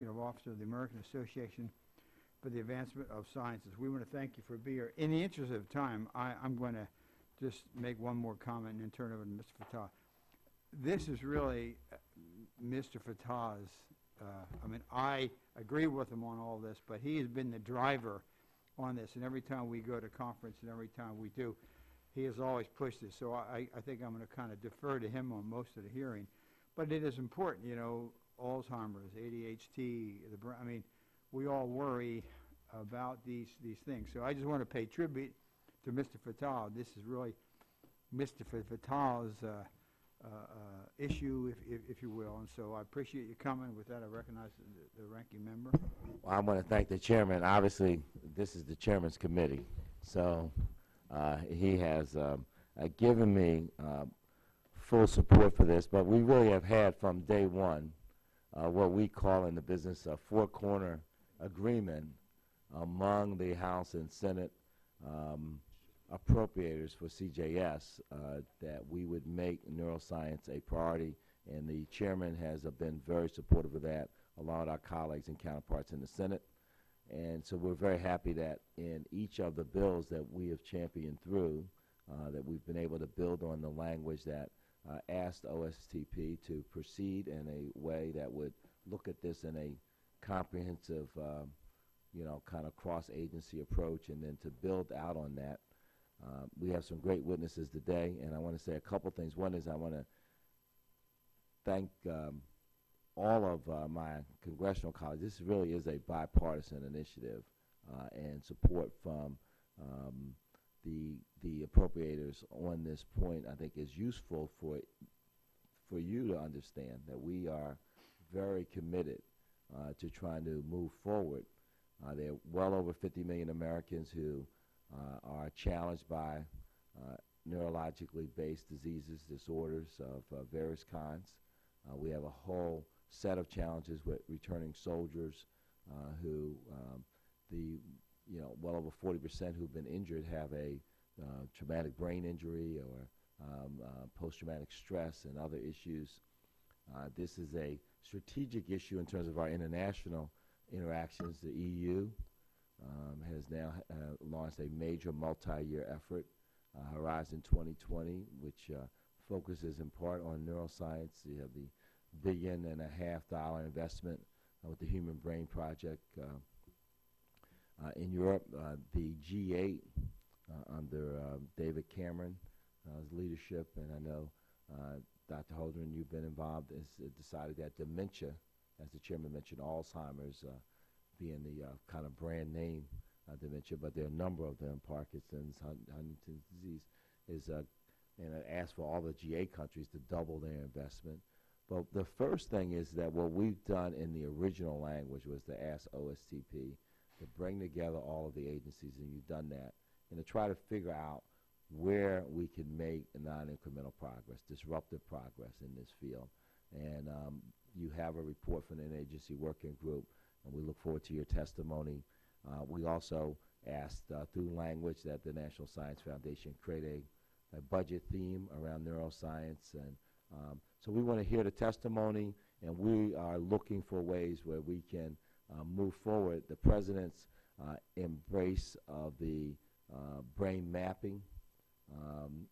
Officer of the American Association for the Advancement of Sciences. We want to thank you for being here. In the interest of time, I'm going to just make one more comment and then turn it over to Mr. Fattah. This is really Mr. Fattah's, I agree with him on all this, but he has been the driver on this, and every time we go to conference and every time we do, he has always pushed this. So I think I'm going to kind of defer to him on most of the hearing. But it is important, Alzheimer's, ADHD, we all worry about these things. So I just want to pay tribute to Mr. Fattah. This is really Mr. Fattah's issue, if you will. And so I appreciate you coming. With that, I recognize the ranking member. Well, I want to thank the chairman. Obviously, this is the chairman's committee. So he has given me full support for this. But we really have had from day one what we call in the business a four-corner agreement among the House and Senate appropriators for CJS that we would make neuroscience a priority, and the chairman has been very supportive of that, along with our colleagues and counterparts in the Senate. And so we're very happy that in each of the bills that we have championed through, that we've been able to build on the language that asked OSTP to proceed in a way that would look at this in a comprehensive, kind of cross-agency approach, and then to build out on that. We have some great witnesses today, and I want to say a couple things. One is I want to thank all of my congressional colleagues. This really is a bipartisan initiative, and support from the appropriators on this point, I think, is useful for you to understand that we are very committed to trying to move forward. There are well over 50 million Americans who are challenged by neurologically based diseases, disorders of various kinds. We have a whole set of challenges with returning soldiers who well over 40% who've been injured have a traumatic brain injury or post-traumatic stress and other issues. This is a strategic issue in terms of our international interactions. The EU has now launched a major multi-year effort, Horizon 2020, which focuses in part on neuroscience. You have the $1.5 billion investment with the Human Brain Project in Europe. The G8 under David Cameron's leadership, and I know Dr. Holdren, you've been involved, has decided that dementia, as the chairman mentioned, Alzheimer's being the kind of brand name dementia, but there are a number of them, Parkinson's, Huntington's disease, and it asks for all the G8 countries to double their investment. But the first thing is that what we've done in the original language was to ask OSTP to bring together all of the agencies, and you've done that, and to try to figure out where we can make non-incremental progress, disruptive progress in this field. And you have a report from an agency working group, and we look forward to your testimony. We also asked through language that the National Science Foundation create a budget theme around neuroscience. And so we want to hear the testimony, and we are looking for ways where we can move forward. The President's embrace of the brain mapping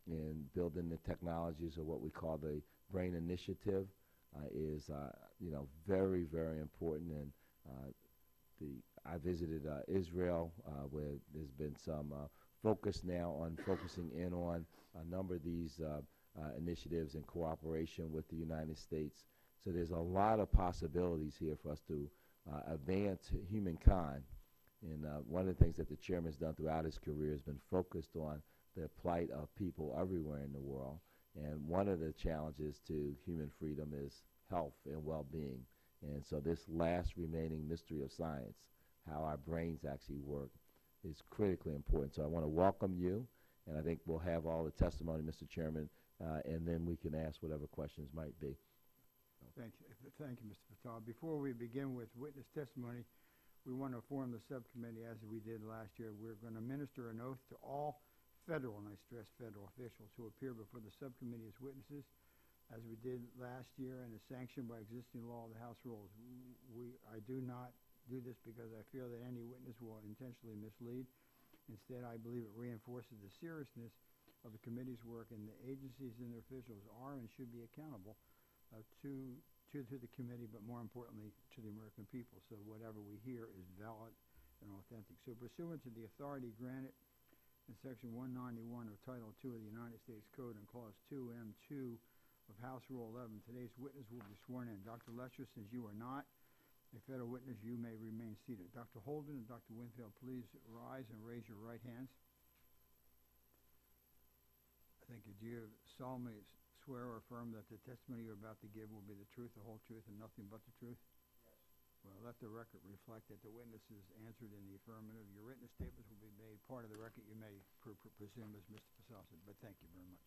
and building the technologies of what we call the Brain Initiative is very, very important. And I visited Israel, where there's been some focus now on focusing in on a number of these initiatives in cooperation with the United States. So there's a lot of possibilities here for us to advance humankind. And one of the things that the chairman has done throughout his career has been focused on the plight of people everywhere in the world. And one of the challenges to human freedom is health and well-being. And so this last remaining mystery of science, how our brains actually work, is critically important. So I want to welcome you, and I think we'll have all the testimony, Mr. Chairman, and then we can ask whatever questions might be. Thank you, Mr. Fattah. Before we begin with witness testimony, we want to inform the subcommittee, as we did last year, we're going to administer an oath to all federal, and I stress federal, officials who appear before the subcommittee as witnesses. as we did last year and is sanctioned by existing law of the House rules. I do not do this because I feel that any witness will intentionally mislead. Instead, I believe it reinforces the seriousness of the committee's work, and the agencies and their officials are and should be accountable to the committee, but more importantly, to the American people. So whatever we hear is valid and authentic. So pursuant to the authority granted in Section 191 of Title II of the United States Code and Clause 2M2 of House Rule 11, today's witness will be sworn in. Dr. Leshner, since you are not a federal witness, you may remain seated. Dr. Holdren and Dr. Winfield, please rise and raise your right hands. Thank you. Do you solemnly swear or affirm that the testimony you're about to give will be the truth, the whole truth, and nothing but the truth? Yes. Well, let the record reflect that the witness is answered in the affirmative. Your written statements will be made part of the record. You may presume, as Mr. Fasal said, but thank you very much.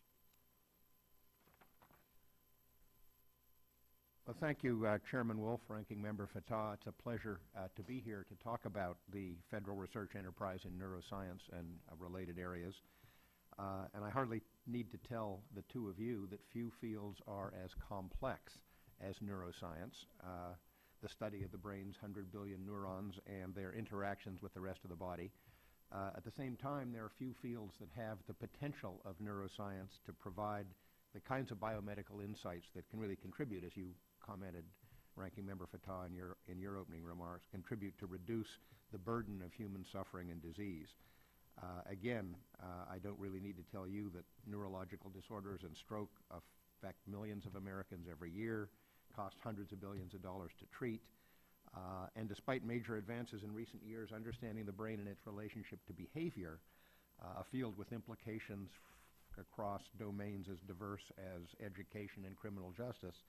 Well, thank you, Chairman Wolf, Ranking Member Fatah. It's a pleasure to be here to talk about the federal research enterprise in neuroscience and related areas. And I hardly need to tell the two of you that few fields are as complex as neuroscience, the study of the brain's 100 billion neurons and their interactions with the rest of the body. At the same time, there are few fields that have the potential of neuroscience to provide the kinds of biomedical insights that can really contribute, as you commented, Ranking Member Fatah, in your opening remarks, contribute to reduce the burden of human suffering and disease. Again, I don't really need to tell you that neurological disorders and stroke affect millions of Americans every year, cost hundreds of billions of dollars to treat, and despite major advances in recent years understanding the brain and its relationship to behavior, a field with implications across domains as diverse as education and criminal justice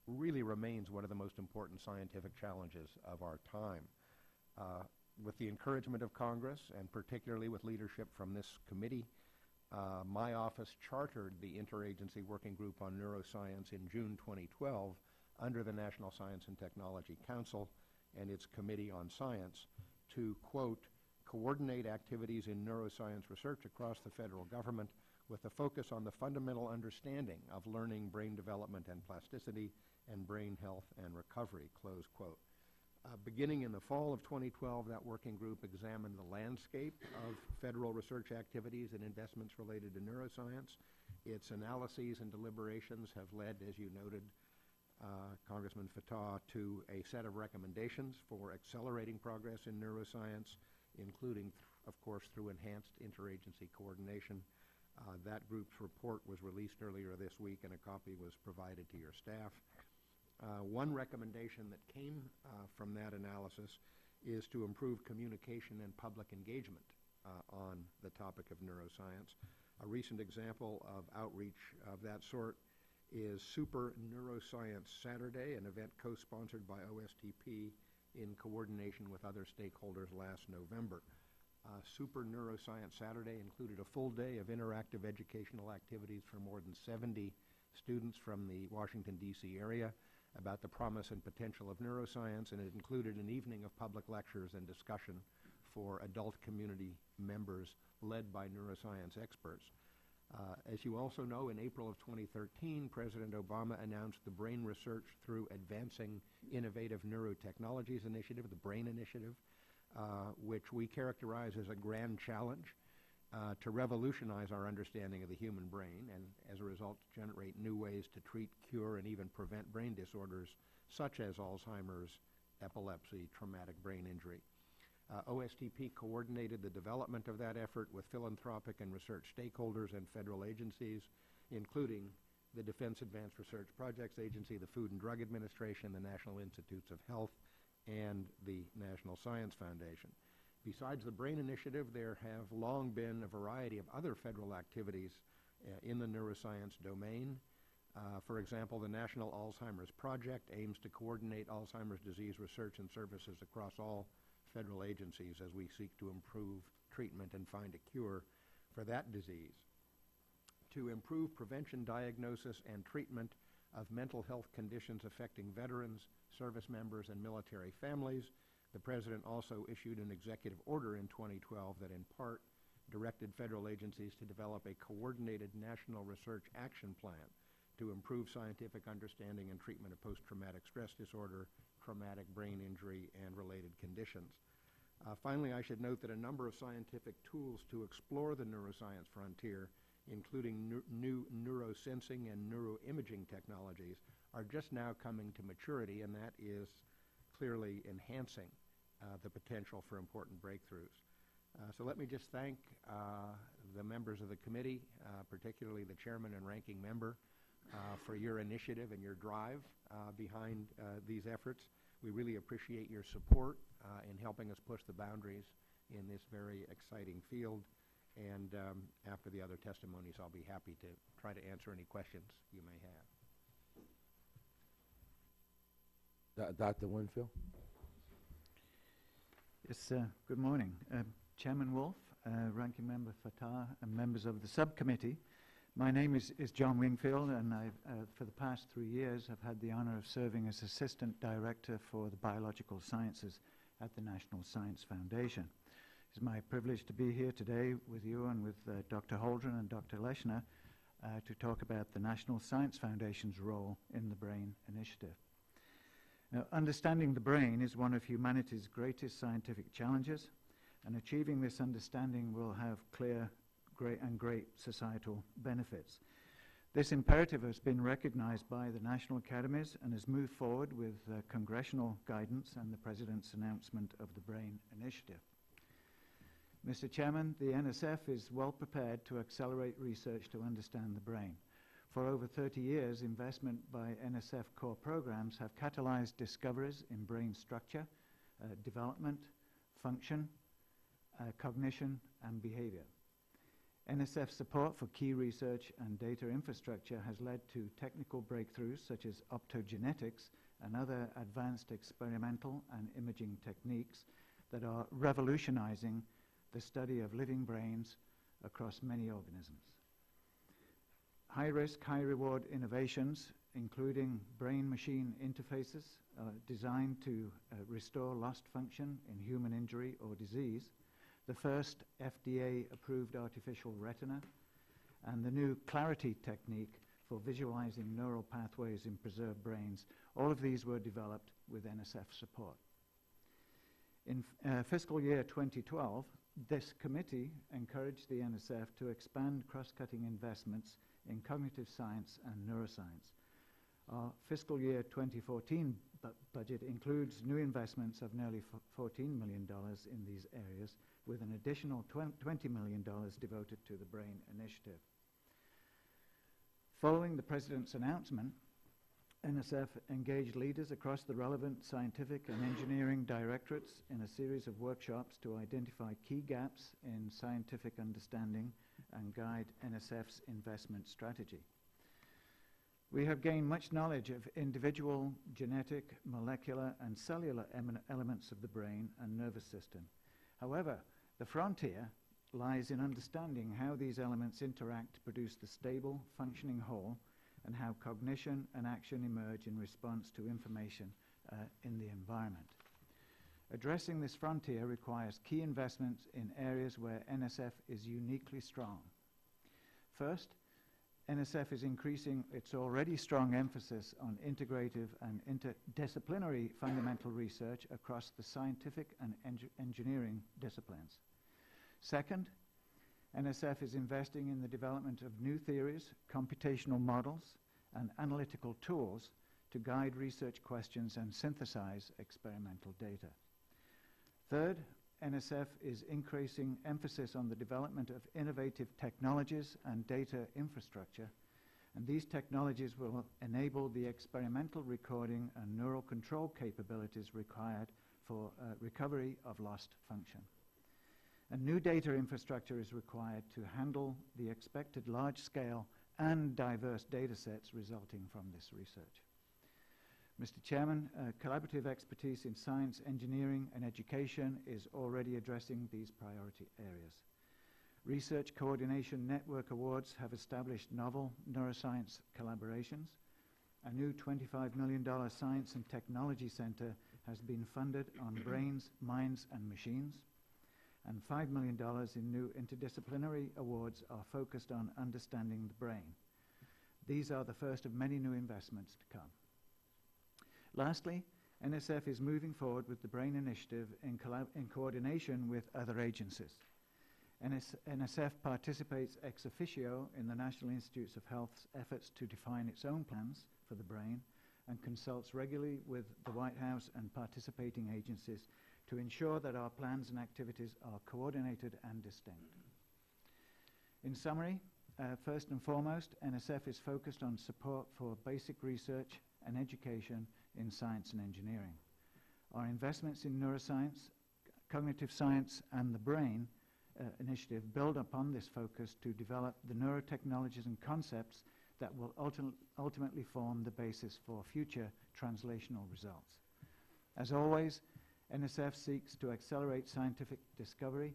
really remains one of the most important scientific challenges of our time. With the encouragement of Congress, and particularly with leadership from this committee, my office chartered the Interagency Working Group on Neuroscience in June 2012 under the National Science and Technology Council and its Committee on Science to, quote, coordinate activities in neuroscience research across the federal government with a focus on the fundamental understanding of learning, brain development and plasticity, and brain health and recovery, close quote. Beginning in the fall of 2012, that working group examined the landscape of federal research activities and investments related to neuroscience. Its analyses and deliberations have led, as you noted, Congressman Fatah, to a set of recommendations for accelerating progress in neuroscience, including, of course, through enhanced interagency coordination. That group's report was released earlier this week, and a copy was provided to your staff. One recommendation that came from that analysis is to improve communication and public engagement on the topic of neuroscience. A recent example of outreach of that sort is Super Neuroscience Saturday, an event co-sponsored by OSTP in coordination with other stakeholders last November. Super Neuroscience Saturday included a full day of interactive educational activities for more than 70 students from the Washington, D.C. area about the promise and potential of neuroscience, and it included an evening of public lectures and discussion for adult community members led by neuroscience experts. As you also know, in April of 2013, President Obama announced the Brain Research Through Advancing Innovative Neurotechnologies Initiative, the BRAIN Initiative, which we characterize as a grand challenge to revolutionize our understanding of the human brain and, as a result, generate new ways to treat, cure, and even prevent brain disorders such as Alzheimer's, epilepsy, traumatic brain injury. OSTP coordinated the development of that effort with philanthropic and research stakeholders and federal agencies, including the Defense Advanced Research Projects Agency, the Food and Drug Administration, the National Institutes of Health, and the National Science Foundation. Besides the BRAIN Initiative, there have long been a variety of other federal activities in the neuroscience domain. For example, the National Alzheimer's Project aims to coordinate Alzheimer's disease research and services across all federal agencies as we seek to improve treatment and find a cure for that disease. To improve prevention, diagnosis, and treatment of mental health conditions affecting veterans, service members, and military families, the President also issued an executive order in 2012 that in part directed federal agencies to develop a coordinated national research action plan to improve scientific understanding and treatment of post-traumatic stress disorder, traumatic brain injury, and related conditions. Finally, I should note that a number of scientific tools to explore the neuroscience frontier, including new neurosensing and neuroimaging technologies, are just now coming to maturity, and that is clearly enhancing the potential for important breakthroughs. So let me just thank the members of the committee, particularly the chairman and ranking member, for your initiative and your drive behind these efforts. We really appreciate your support in helping us push the boundaries in this very exciting field. And after the other testimonies, I'll be happy to try to answer any questions you may have. Dr. Winfield? Yes, good morning. Chairman Wolf, Ranking Member Fatah, and members of the subcommittee. My name is John Wingfield, and I've, for the past 3 years, have had the honor of serving as Assistant Director for the Biological Sciences at the National Science Foundation. It's my privilege to be here today with you and with Dr. Holdren and Dr. Leshner to talk about the National Science Foundation's role in the BRAIN initiative. Now, understanding the brain is one of humanity's greatest scientific challenges, and achieving this understanding will have clear, great societal benefits. This imperative has been recognized by the national academies and has moved forward with congressional guidance and the President's announcement of the BRAIN initiative. Mr. Chairman, the NSF is well prepared to accelerate research to understand the brain. For over 30 years, investment by NSF core programs have catalyzed discoveries in brain structure, development, function, cognition, and behavior. NSF support for key research and data infrastructure has led to technical breakthroughs such as optogenetics and other advanced experimental and imaging techniques that are revolutionizing the study of living brains across many organisms. High-risk, high-reward innovations, including brain-machine interfaces designed to restore lost function in human injury or disease, the first FDA-approved artificial retina, and the new Clarity technique for visualizing neural pathways in preserved brains. All of these were developed with NSF support. In fiscal year 2012, this committee encouraged the NSF to expand cross-cutting investments in cognitive science and neuroscience. Our fiscal year 2014 budget includes new investments of nearly $14 million in these areas, with an additional $20 million devoted to the BRAIN initiative. Following the President's announcement, NSF engaged leaders across the relevant scientific and engineering directorates in a series of workshops to identify key gaps in scientific understanding and guide NSF's investment strategy. We have gained much knowledge of individual genetic, molecular, and cellular elements of the brain and nervous system. However, the frontier lies in understanding how these elements interact to produce the stable, functioning whole, and how cognition and action emerge in response to information in the environment. Addressing this frontier requires key investments in areas where NSF is uniquely strong. First, NSF is increasing its already strong emphasis on integrative and interdisciplinary fundamental research across the scientific and engineering disciplines. Second, NSF is investing in the development of new theories, computational models, and analytical tools to guide research questions and synthesize experimental data. Third, NSF is increasing emphasis on the development of innovative technologies and data infrastructure, and these technologies will enable the experimental recording and neural control capabilities required for recovery of lost function. A new data infrastructure is required to handle the expected large-scale and diverse data sets resulting from this research. Mr. Chairman, collaborative expertise in science, engineering, and education is already addressing these priority areas. Research Coordination Network Awards have established novel neuroscience collaborations. A new $25 million Science and Technology Center has been funded on brains, minds, and machines, and $5 million in new interdisciplinary awards are focused on understanding the brain. These are the first of many new investments to come. Lastly, NSF is moving forward with the BRAIN initiative in coordination with other agencies. NSF participates ex officio in the National Institutes of Health's efforts to define its own plans for the BRAIN and consults regularly with the White House and participating agencies to ensure that our plans and activities are coordinated and distinct. In summary, first and foremost, NSF is focused on support for basic research and education in science and engineering. Our investments in neuroscience, cognitive science, and the BRAIN initiative build upon this focus to develop the neurotechnologies and concepts that will ultimately form the basis for future translational results. As always, NSF seeks to accelerate scientific discovery,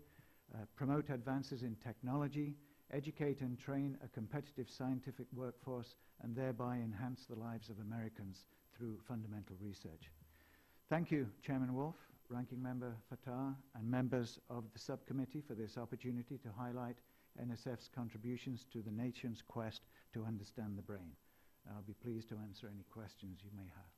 promote advances in technology, educate and train a competitive scientific workforce, and thereby enhance the lives of Americans through fundamental research. Thank you, Chairman Wolf, Ranking Member Fatah, and members of the subcommittee for this opportunity to highlight NSF's contributions to the nation's quest to understand the brain. I'll be pleased to answer any questions you may have.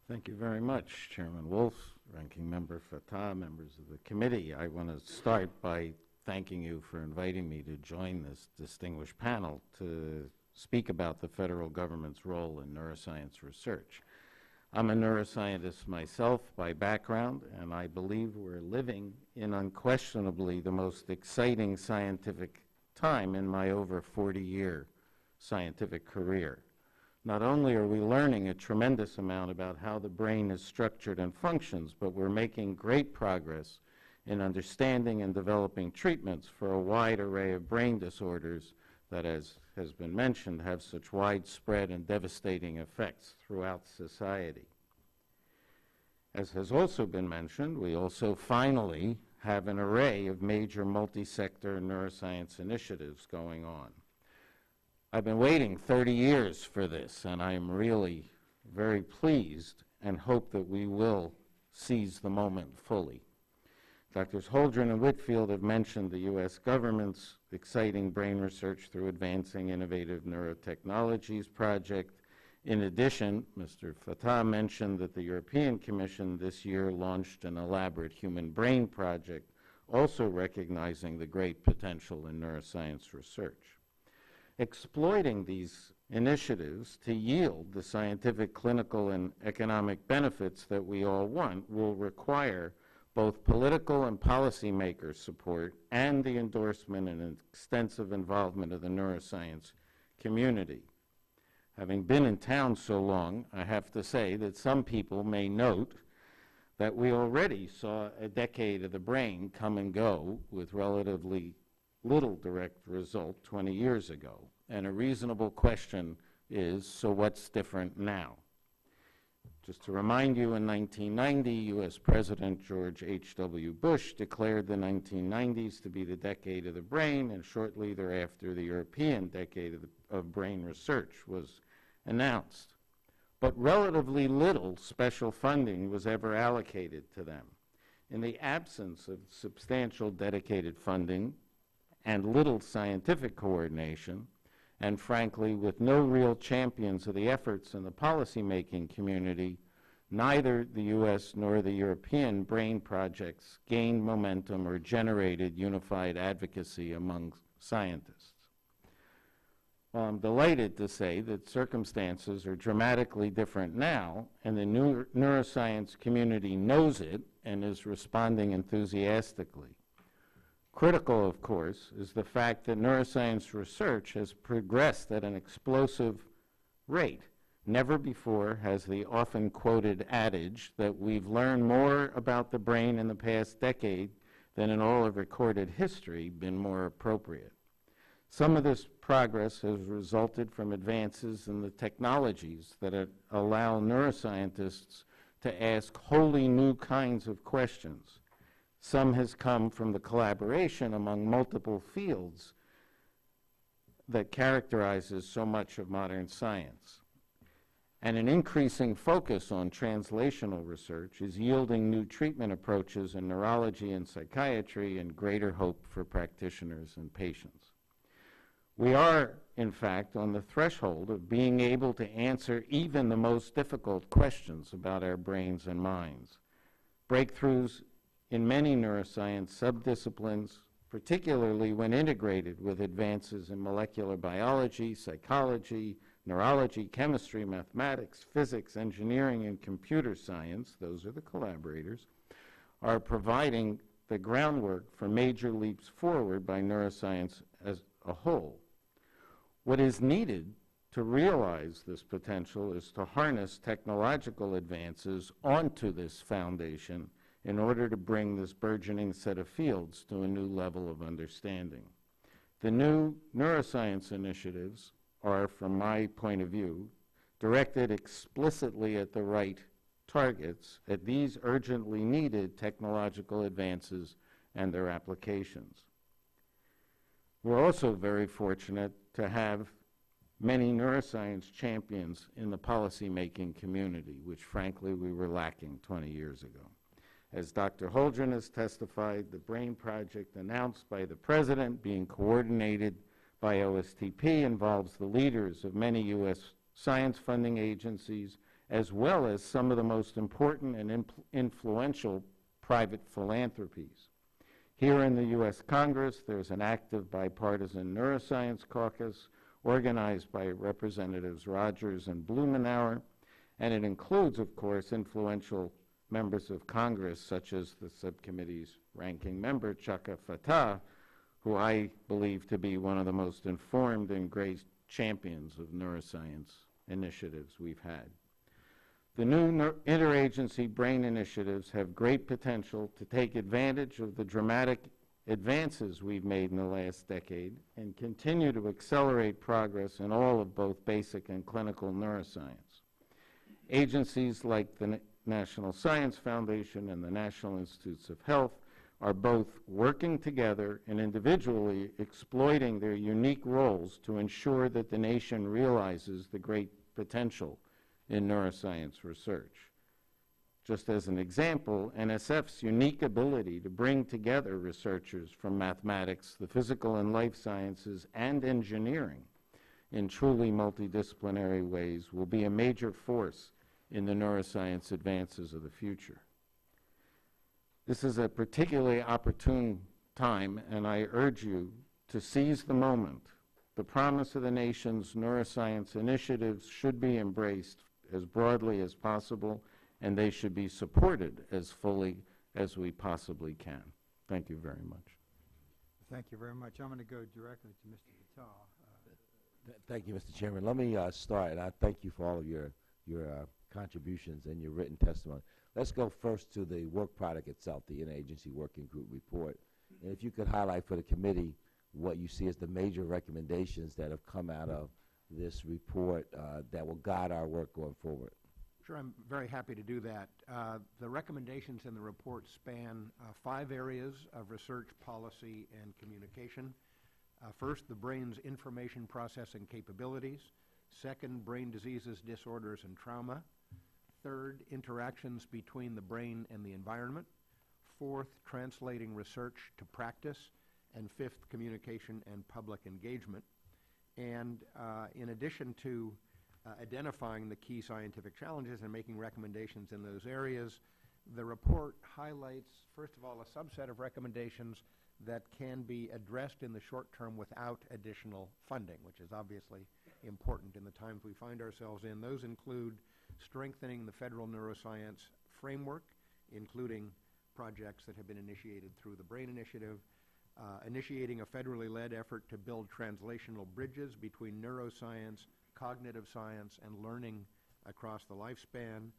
Thank you very much, Chairman Wolf, Ranking Member Fatah, members of the committee. I want to start by thanking you for inviting me to join this distinguished panel to speak about the federal government's role in neuroscience research. I'm a neuroscientist myself by background, and I believe we're living in unquestionably the most exciting scientific time in my over 40-year scientific career. Not only are we learning a tremendous amount about how the brain is structured and functions, but we're making great progress in understanding and developing treatments for a wide array of brain disorders that, as has been mentioned, have such widespread and devastating effects throughout society. As has also been mentioned, we also finally have an array of major multi-sector neuroscience initiatives going on. I've been waiting 30 years for this, and I'm really very pleased and hope that we will seize the moment fully. Drs. Holdren and Winfield have mentioned the U.S. government's exciting brain research through Advancing Innovative Neurotechnologies project. In addition, Mr. Fatah mentioned that the European Commission this year launched an elaborate human brain project, also recognizing the great potential in neuroscience research. Exploiting these initiatives to yield the scientific, clinical, and economic benefits that we all want will require both political and policymaker support and the endorsement and extensive involvement of the neuroscience community. Having been in town so long, I have to say that some people may note that we already saw a decade of the brain come and go with relatively little direct result 20 years ago. And a reasonable question is, so what's different now? Just to remind you, in 1990, U.S. President George H.W. Bush declared the 1990s to be the decade of the brain, and shortly thereafter, the European decade of brain research was announced. But relatively little special funding was ever allocated to them. In the absence of substantial dedicated funding and little scientific coordination, and frankly, with no real champions of the efforts in the policymaking community, neither the U.S. nor the European brain projects gained momentum or generated unified advocacy among scientists. Well, I'm delighted to say that circumstances are dramatically different now, and the neuroscience community knows it and is responding enthusiastically. Critical, of course, is the fact that neuroscience research has progressed at an explosive rate. Never before has the often quoted adage that we've learned more about the brain in the past decade than in all of recorded history been more appropriate. Some of this progress has resulted from advances in the technologies that allow neuroscientists to ask wholly new kinds of questions. Some has come from the collaboration among multiple fields that characterizes so much of modern science. And an increasing focus on translational research is yielding new treatment approaches in neurology and psychiatry and greater hope for practitioners and patients. We are, in fact, on the threshold of being able to answer even the most difficult questions about our brains and minds. Breakthroughs in many neuroscience subdisciplines, particularly when integrated with advances in molecular biology, psychology, neurology, chemistry, mathematics, physics, engineering, and computer science, those are the collaborators, are providing the groundwork for major leaps forward by neuroscience as a whole. What is needed to realize this potential is to harness technological advances onto this foundation in order to bring this burgeoning set of fields to a new level of understanding. The new neuroscience initiatives are, from my point of view, directed explicitly at the right targets, at these urgently needed technological advances and their applications. We're also very fortunate to have many neuroscience champions in the policymaking community, which frankly we were lacking 20 years ago. As Dr. Holdren has testified, the BRAIN project announced by the President being coordinated by OSTP involves the leaders of many U.S. science funding agencies, as well as some of the most important and influential private philanthropies. Here in the U.S. Congress, there's an active bipartisan neuroscience caucus organized by Representatives Rogers and Blumenauer, and it includes, of course, influential members of Congress, such as the subcommittee's ranking member, Chaka Fattah, who I believe to be one of the most informed and great champions of neuroscience initiatives we've had. The new interagency BRAIN initiatives have great potential to take advantage of the dramatic advances we've made in the last decade and continue to accelerate progress in all of both basic and clinical neuroscience. Agencies like the National Science Foundation and the National Institutes of Health are both working together and individually exploiting their unique roles to ensure that the nation realizes the great potential in neuroscience research. Just as an example, NSF's unique ability to bring together researchers from mathematics, the physical and life sciences, and engineering in truly multidisciplinary ways will be a major force in the neuroscience advances of the future. This is a particularly opportune time, and I urge you to seize the moment. The promise of the nation's neuroscience initiatives should be embraced as broadly as possible, and they should be supported as fully as we possibly can. Thank you very much. Thank you very much. I'm going to go directly to Mr. Fattah. Thank you, Mr. Chairman. Let me start, and I thank you for all of your contributions and your written testimony. Let's go first to the work product itself, the Interagency Working Group report. And if you could highlight for the committee what you see as the major recommendations that have come out of this report that will guide our work going forward. Sure, I'm very happy to do that. The recommendations in the report span 5 areas of research, policy, and communication. First, the brain's information processing capabilities. Second, brain diseases, disorders, and trauma. Third, interactions between the brain and the environment. Fourth, translating research to practice. And fifth, communication and public engagement. And in addition to identifying the key scientific challenges and making recommendations in those areas, the report highlights, first of all, a subset of recommendations that can be addressed in the short term without additional funding, which is obviously important in the times we find ourselves in. Those include strengthening the federal neuroscience framework, including projects that have been initiated through the BRAIN Initiative, initiating a federally led effort to build translational bridges between neuroscience, cognitive science, and learning across the lifespan,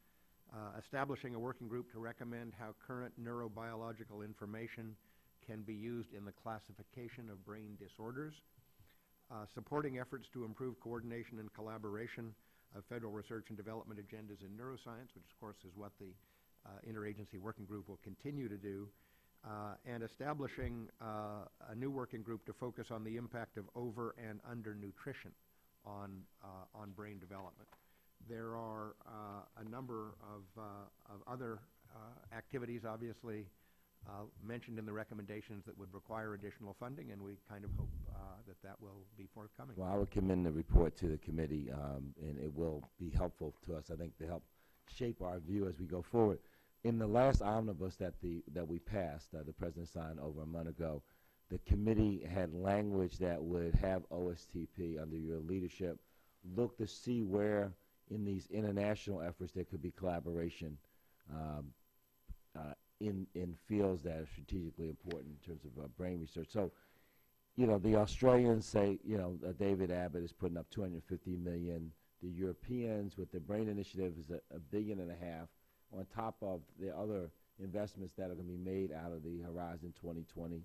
establishing a working group to recommend how current neurobiological information can be used in the classification of brain disorders, supporting efforts to improve coordination and collaboration of federal research and development agendas in neuroscience, which of course is what the interagency working group will continue to do, and establishing a new working group to focus on the impact of over and undernutrition on brain development. There are a number of other activities, obviously, mentioned in the recommendations that would require additional funding, and we kind of hope that that will be forthcoming. Well, I would commend the report to the committee, and it will be helpful to us, I think, to help shape our view as we go forward. In the last omnibus that we passed, the President signed over a month ago, the committee had language that would have OSTP under your leadership look to see where in these international efforts there could be collaboration in fields that are strategically important in terms of brain research. So, you know, the Australians say, you know, David Abbott is putting up $250 million. The Europeans with the Brain Initiative is $1.5 billion on top of the other investments that are going to be made out of the Horizon 2020.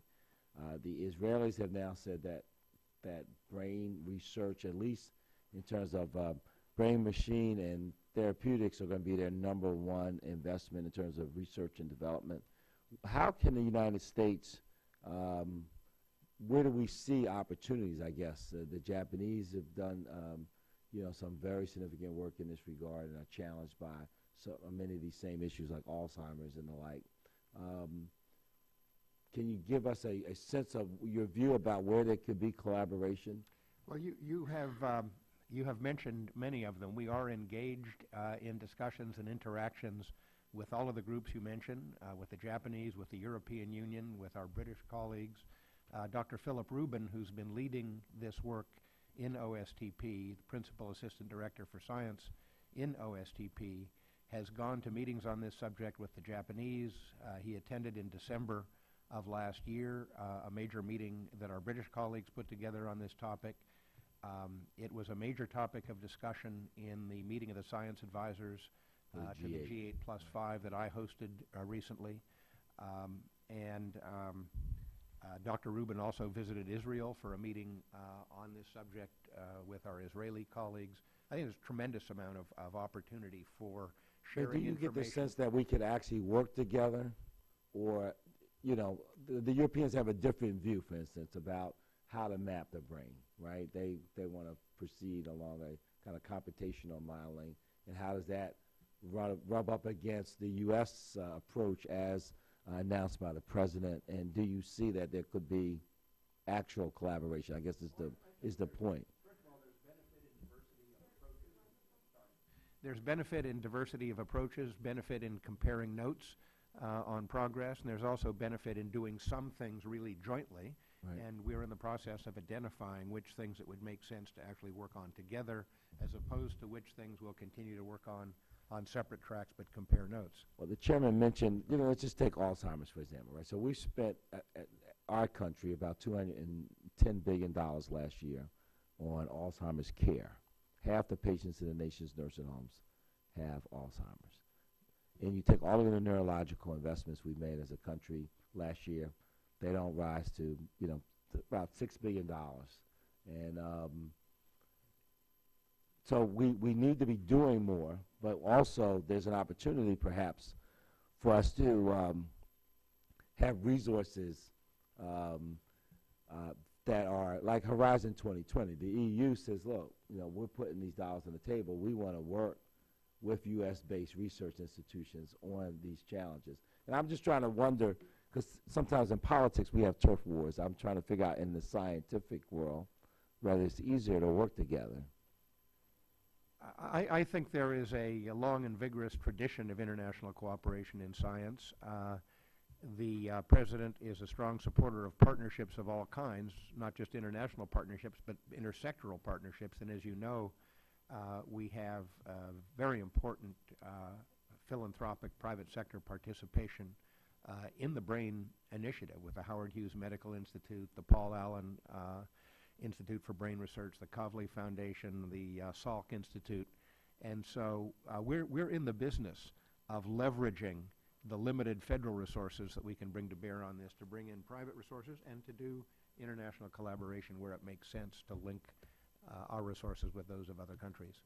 The Israelis have now said that brain research, at least in terms of brain machine and therapeutics, are going to be their #1 investment in terms of research and development. How can the United States, where do we see opportunities, I guess? The Japanese have done you know, some very significant work in this regard and are challenged by many of these same issues like Alzheimer's and the like. Can you give us a sense of your view about where there could be collaboration? Well, you have mentioned many of them. We are engaged in discussions and interactions with all of the groups you mentioned, with the Japanese, with the European Union, with our British colleagues. Dr. Philip Rubin, who's been leading this work in OSTP, the Principal Assistant Director for Science in OSTP, has gone to meetings on this subject with the Japanese. He attended in December of last year a major meeting that our British colleagues put together on this topic. It was a major topic of discussion in the meeting of the science advisors to the G8+5 that I hosted recently. Dr. Rubin also visited Israel for a meeting on this subject with our Israeli colleagues. I think there's a tremendous amount of opportunity for sharing information. Do you get the sense that we could actually work together? Or, you know, the Europeans have a different view, for instance, about how to map the brain, right? They want to proceed along a kind of computational modeling. And how does that rub up against the U.S. approach as announced by the president? And do you see that there could be actual collaboration? I guess is the point. First of all, there's benefit in diversity of approaches, benefit in comparing notes on progress, and there's also benefit in doing some things really jointly. Right. And we're in the process of identifying which things it would make sense to actually work on together, as opposed to which things we'll continue to work on separate tracks but compare notes. Well, the chairman mentioned, you know, let's just take Alzheimer's, for example, right? So we spent, our country, about $210 billion last year on Alzheimer's care. Half the patients in the nation's nursing homes have Alzheimer's. And you take all of the neurological investments we made as a country last year, they don't rise to, you know, about $6 billion. And so we need to be doing more, but also there's an opportunity perhaps for us to have resources that are like Horizon 2020. The EU says, look, you know, we're putting these dollars on the table. We want to work with U.S.-based research institutions on these challenges. And I'm just trying to wonder, because sometimes in politics we have turf wars. I'm trying to figure out in the scientific world whether it's easier to work together. I think there is a long and vigorous tradition of international cooperation in science. The President is a strong supporter of partnerships of all kinds, not just international partnerships, but intersectoral partnerships. And as you know, we have very important philanthropic private sector participation in the Brain Initiative with the Howard Hughes Medical Institute, the Paul Allen Institute for Brain Research, the Kavli Foundation, the Salk Institute. And so we're in the business of leveraging the limited federal resources that we can bring to bear on this to bring in private resources and to do international collaboration where it makes sense to link our resources with those of other countries.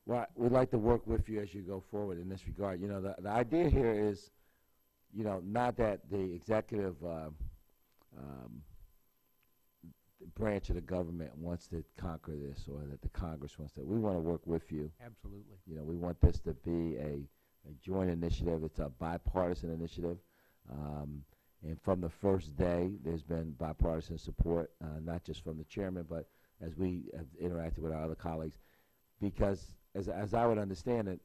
Well, we'd like to work with you as you go forward in this regard. You know, the idea here is, you know, not that the executive branch of the government wants to conquer this or that the Congress wants to. We want to work with you. Absolutely. You know, we want this to be a joint initiative. It's a bipartisan initiative. And from the first day, there's been bipartisan support, not just from the chairman, but as we have interacted with our other colleagues, because as I would understand it,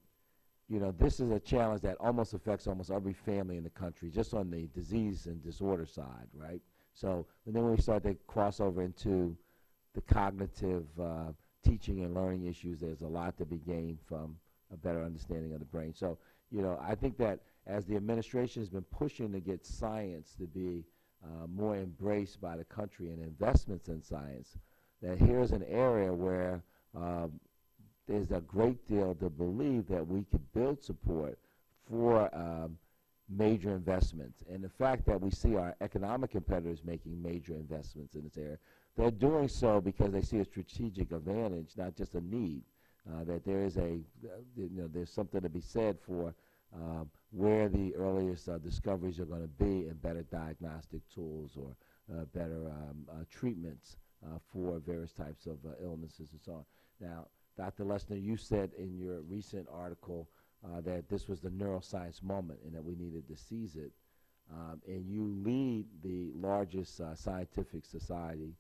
you know, this is a challenge that almost affects almost every family in the country, just on the disease and disorder side, right? So, and then when we start to cross over into the cognitive teaching and learning issues, there's a lot to be gained from a better understanding of the brain. So, you know, I think that as the administration has been pushing to get science to be more embraced by the country and investments in science, that here's an area where there's a great deal to believe that we could build support for major investments. And the fact that we see our economic competitors making major investments in this area, they're doing so because they see a strategic advantage, not just a need. That there is there's something to be said for where the earliest discoveries are going to be, and better diagnostic tools or better treatments for various types of illnesses and so on. Now, Dr. Leshner, you said in your recent article that this was the neuroscience moment and that we needed to seize it. And you lead the largest scientific society.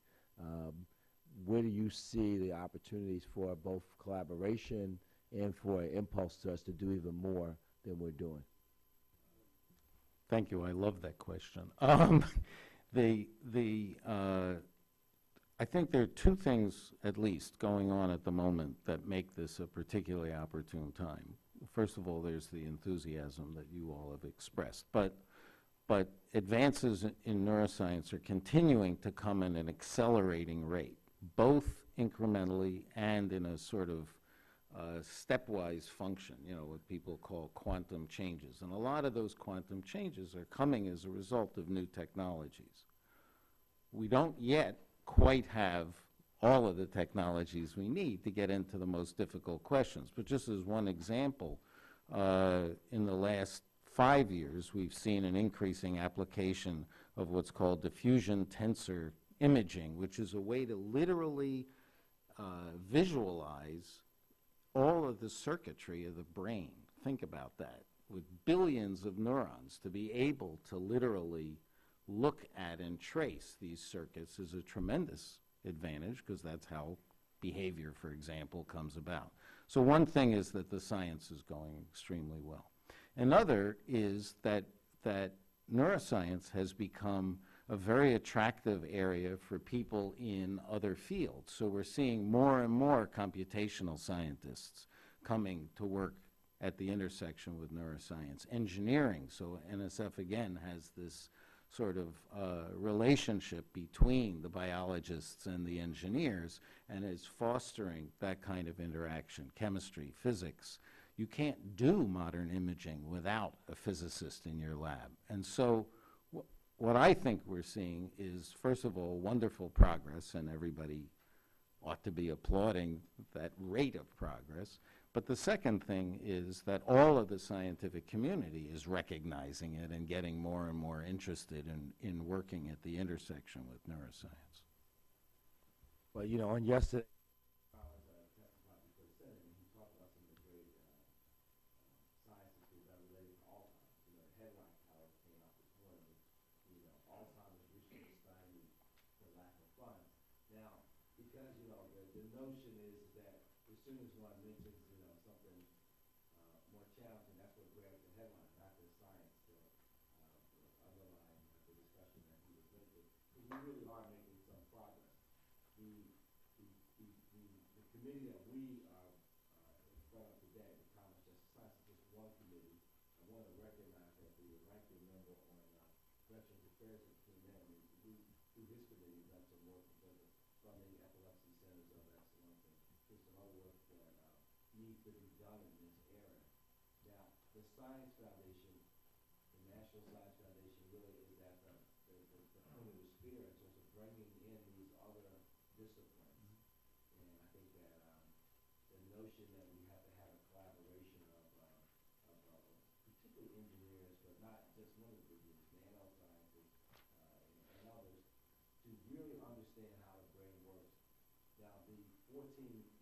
Where do you see the opportunities for both collaboration and for an impulse to us to do even more than we're doing? Thank you. I love that question. I think there are two things, at least, going on at the moment that make this a particularly opportune time. First of all, there's the enthusiasm that you all have expressed. But advances in neuroscience are continuing to come at an accelerating rate, both incrementally and in a sort of stepwise function, you know, what people call quantum changes. And a lot of those quantum changes are coming as a result of new technologies. We don't yet quite have all of the technologies we need to get into the most difficult questions. But just as one example, in the last 5 years, we've seen an increasing application of what's called diffusion tensor imaging, which is a way to literally visualize all of the circuitry of the brain. Think about that. With billions of neurons, to be able to literally look at and trace these circuits is a tremendous advantage, because that's how behavior, for example, comes about. So one thing is that the science is going extremely well. Another is that neuroscience has become a very attractive area for people in other fields. So we're seeing more and more computational scientists coming to work at the intersection with neuroscience. Engineering, so NSF again has this sort of relationship between the biologists and the engineers, and is fostering that kind of interaction. Chemistry, physics. You can't do modern imaging without a physicist in your lab. And so what I think we're seeing is, first of all, wonderful progress, and everybody ought to be applauding that rate of progress. But the second thing is that all of the scientific community is recognizing it and getting more and more interested in working at the intersection with neuroscience. Well, you know, on yesterday, the notion is that as soon as one mentions, you know, something more challenging, that's what grabs the headline, not the science underlying the discussion that he was making. Because we really are making some progress. The committee that we are in front of today, the Commerce Justice Science, is just one committee. I want to recognize that the ranking member on Veterans Affairs that came in, through his committee, done some work from the Epilepsy Centers of Excellence, and there's some other work that needs to be done in this area. Now, the Science Foundation, the National Science Foundation, really is at the point of the spear in terms of bringing in these other disciplines. And I think that the notion that we have to have a collaboration of particularly engineers, but not just one of the engineers, nanoscientists and others, to really understand how the brain works. Now, the 14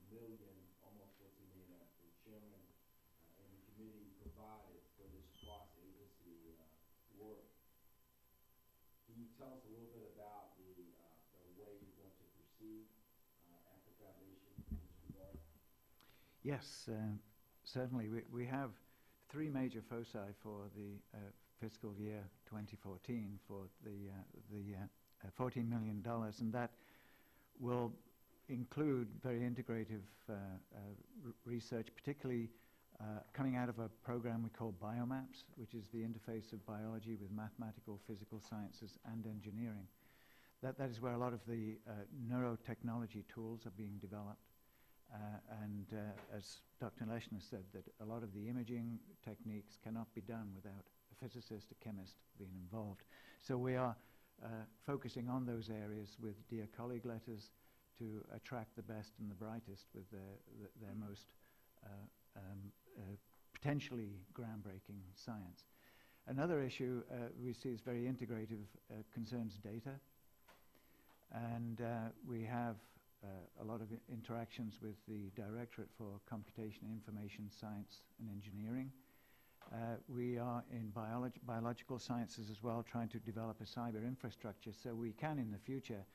million, almost 14 million that the chairman and the committee provided for this cross-agency work tell us a little bit about the way you're going to proceed at the foundation in this regard? Yes, certainly. We have three major foci for the fiscal year 2014 for the $14 million, and that will include very integrative research, particularly coming out of a program we call Biomaps, which is the interface of biology with mathematical, physical sciences, and engineering. That is where a lot of the neurotechnology tools are being developed. And as Dr. Leshner said, that a lot of the imaging techniques cannot be done without a physicist, a chemist being involved. So we are focusing on those areas with Dear Colleague letters to attract the best and the brightest with their most potentially groundbreaking science. Another issue we see is very integrative, concerns data. And we have a lot of interactions with the Directorate for Computation, Information Science and Engineering. We are in biological sciences as well, trying to develop a cyber infrastructure so we can in the future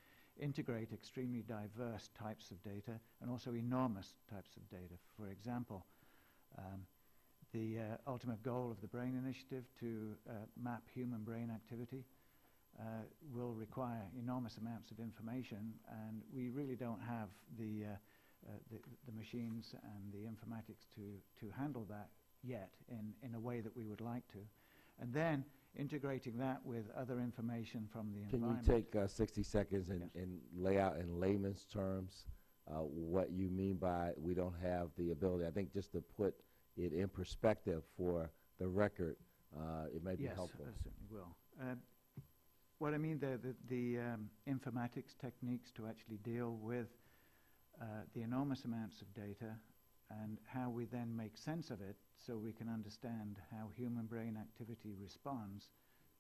integrate extremely diverse types of data and also enormous types of data. For example, the ultimate goal of the BRAIN Initiative to map human brain activity will require enormous amounts of information, and we really don't have the machines and the informatics to handle that yet in a way that we would like to. And then integrating that with other information from the environment. Can you take 60 seconds and, Yes. and lay out in layman's terms what you mean by we don't have the ability? I think just to put it in perspective for the record, it may be helpful. Yes, I certainly will. What I mean there, the informatics techniques to actually deal with the enormous amounts of data and how we then make sense of it so we can understand how human brain activity responds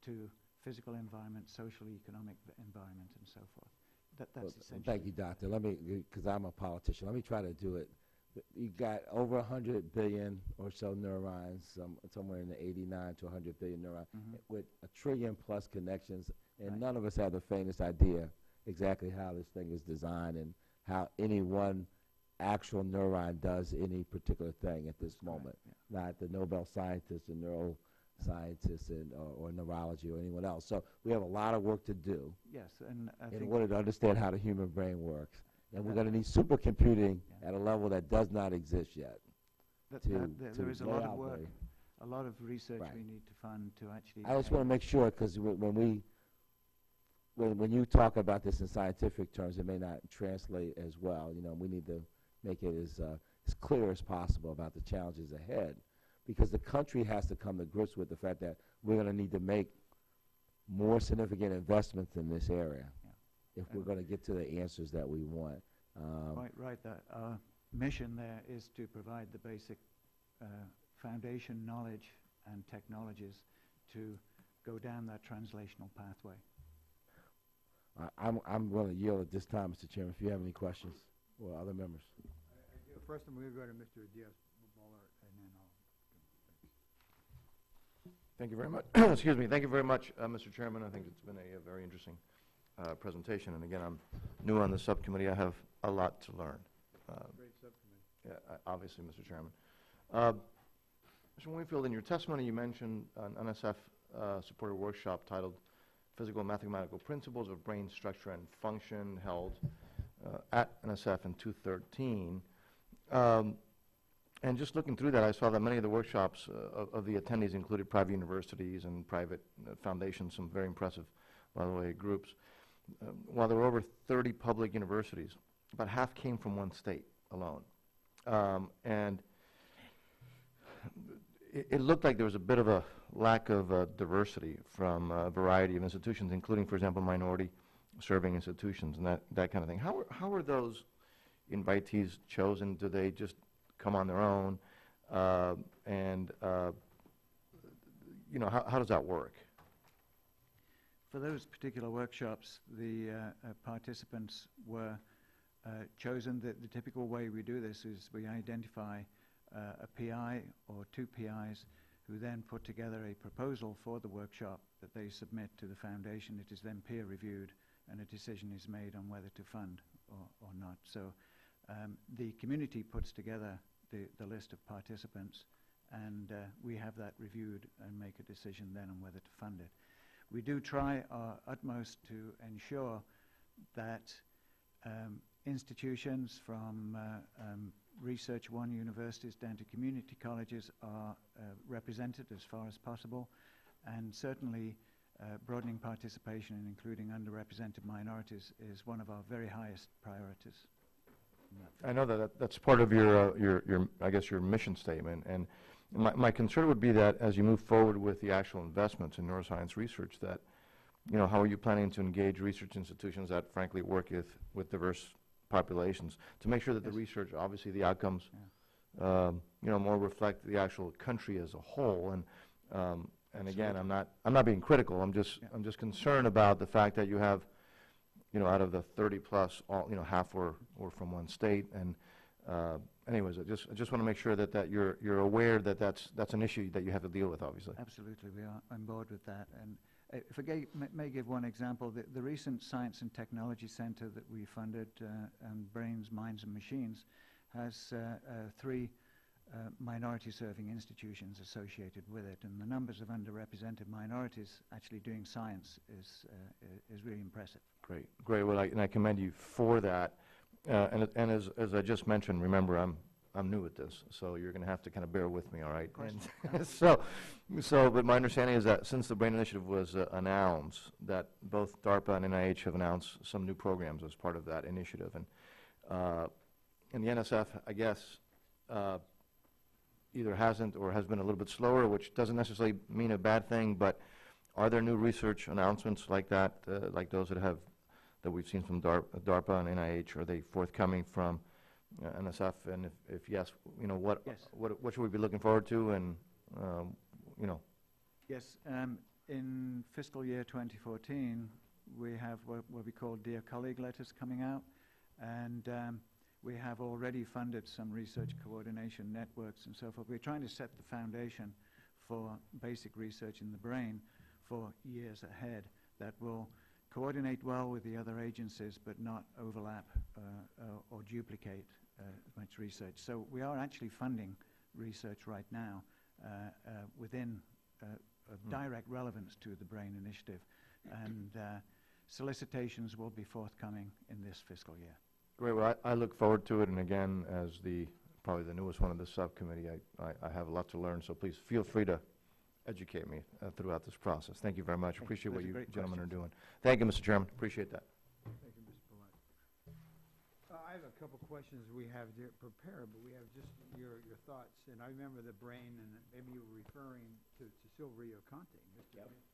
to physical environment, social, economic environment, and so forth. That's essentially. Thank you, Doctor. Let me, because I'm a politician, let me try to do it. You've got over 100 billion or so neurons, somewhere in the 89 to 100 billion neurons, with a trillion plus connections, and none of us have the faintest idea exactly how this thing is designed and how any one actual neuron does any particular thing at this moment. Not the Nobel scientists and neuroscientists and, or neurology or anyone else. So we have a lot of work to do Yes, and I in think order to understand how the human brain works. And we're going to need supercomputing at a level that does not exist yet. there is a lay lot of out work, the- a lot of research Right. we need to fund to actually. I just want to make sure, because when you talk about this in scientific terms, it may not translate as well. You know, we need to make it as clear as possible about the challenges ahead, because the country has to come to grips with the fact that we're going to need to make more significant investments in this area if we're going to get to the answers that we want. Quite right. Our mission there is to provide the basic foundation knowledge and technologies to go down that translational pathway. I'm going to yield at this time, Mr. Chairman, if you have any questions or other members. First, I'm going to go to Mr. Diaz-Balart, and then I'll. Thank you very much. Excuse me. Thank you very much, Mr. Chairman. I think it's been a very interesting presentation. And again, I'm new on the subcommittee. I have a lot to learn. Great subcommittee. Yeah, obviously, Mr. Chairman. Mr. Winfield, in your testimony, you mentioned an NSF-supported workshop titled Physical and Mathematical Principles of Brain Structure and Function, held at NSF in 2013. And just looking through that, I saw that many of the workshops of the attendees included private universities and private foundations, some very impressive, by the way, groups. While there were over 30 public universities, about half came from one state alone. And it looked like there was a bit of a lack of diversity from a variety of institutions, including, for example, minority-serving institutions and that kind of thing. How are those invitees chosen? Do they just come on their own? You know, how does that work? For those particular workshops, the participants were chosen. The typical way we do this is we identify a PI or two PIs who then put together a proposal for the workshop that they submit to the foundation. It is then peer reviewed, and a decision is made on whether to fund or not. So the community puts together the list of participants, and we have that reviewed and make a decision then on whether to fund it. We do try our utmost to ensure that institutions from Research One universities down to community colleges are represented as far as possible, and certainly broadening participation and including underrepresented minorities is one of our very highest priorities. I know that's part of your I guess your mission statement, and my concern would be that as you move forward with the actual investments in neuroscience research, that how are you planning to engage research institutions that frankly work with diverse populations to make sure that the research, obviously the outcomes, more reflect the actual country as a whole. And again, I'm not being critical. I'm just concerned about the fact that you have, out of the 30 plus, all half were from one state. And anyways, I just want to make sure that you're aware that that's an issue that you have to deal with. Obviously, absolutely, we are on board with that. And if I may give one example, the recent Science and Technology Center that we funded, and Brains, Minds and Machines, has 3 minority-serving institutions associated with it, and the numbers of underrepresented minorities actually doing science is really impressive. Great. Well, I commend you for that. And as I just mentioned, remember I'm new at this, so you're going to have to kind of bear with me, all right? And but my understanding is that since the BRAIN Initiative was announced, that both DARPA and NIH have announced some new programs as part of that initiative. And the NSF, I guess, either hasn't or has been a little bit slower, which doesn't necessarily mean a bad thing, but are there new research announcements like that, like those that we've seen from DARPA and NIH? Are they forthcoming from NSF, and if yes, what should we be looking forward to, and Yes, in fiscal year 2014, we have what we call Dear Colleague letters coming out, and we have already funded some research coordination networks and so forth. We're trying to set the foundation for basic research in the brain for years ahead that will coordinate well with the other agencies but not overlap or duplicate much research. So we are actually funding research right now within of direct relevance to the BRAIN initiative, and solicitations will be forthcoming in this fiscal year. Great. Well, I look forward to it, and again, as probably the newest one of the subcommittee, I have a lot to learn, so please feel free to educate me throughout this process. Thank you very much. Appreciate what you gentlemen are doing. Thank you, Mr. Chairman. Appreciate that. Thank you, Mr. Bullock. I have a couple questions we have prepared, but we have just your thoughts. And I remember the BRAIN, and maybe you were referring to Silvio Conte.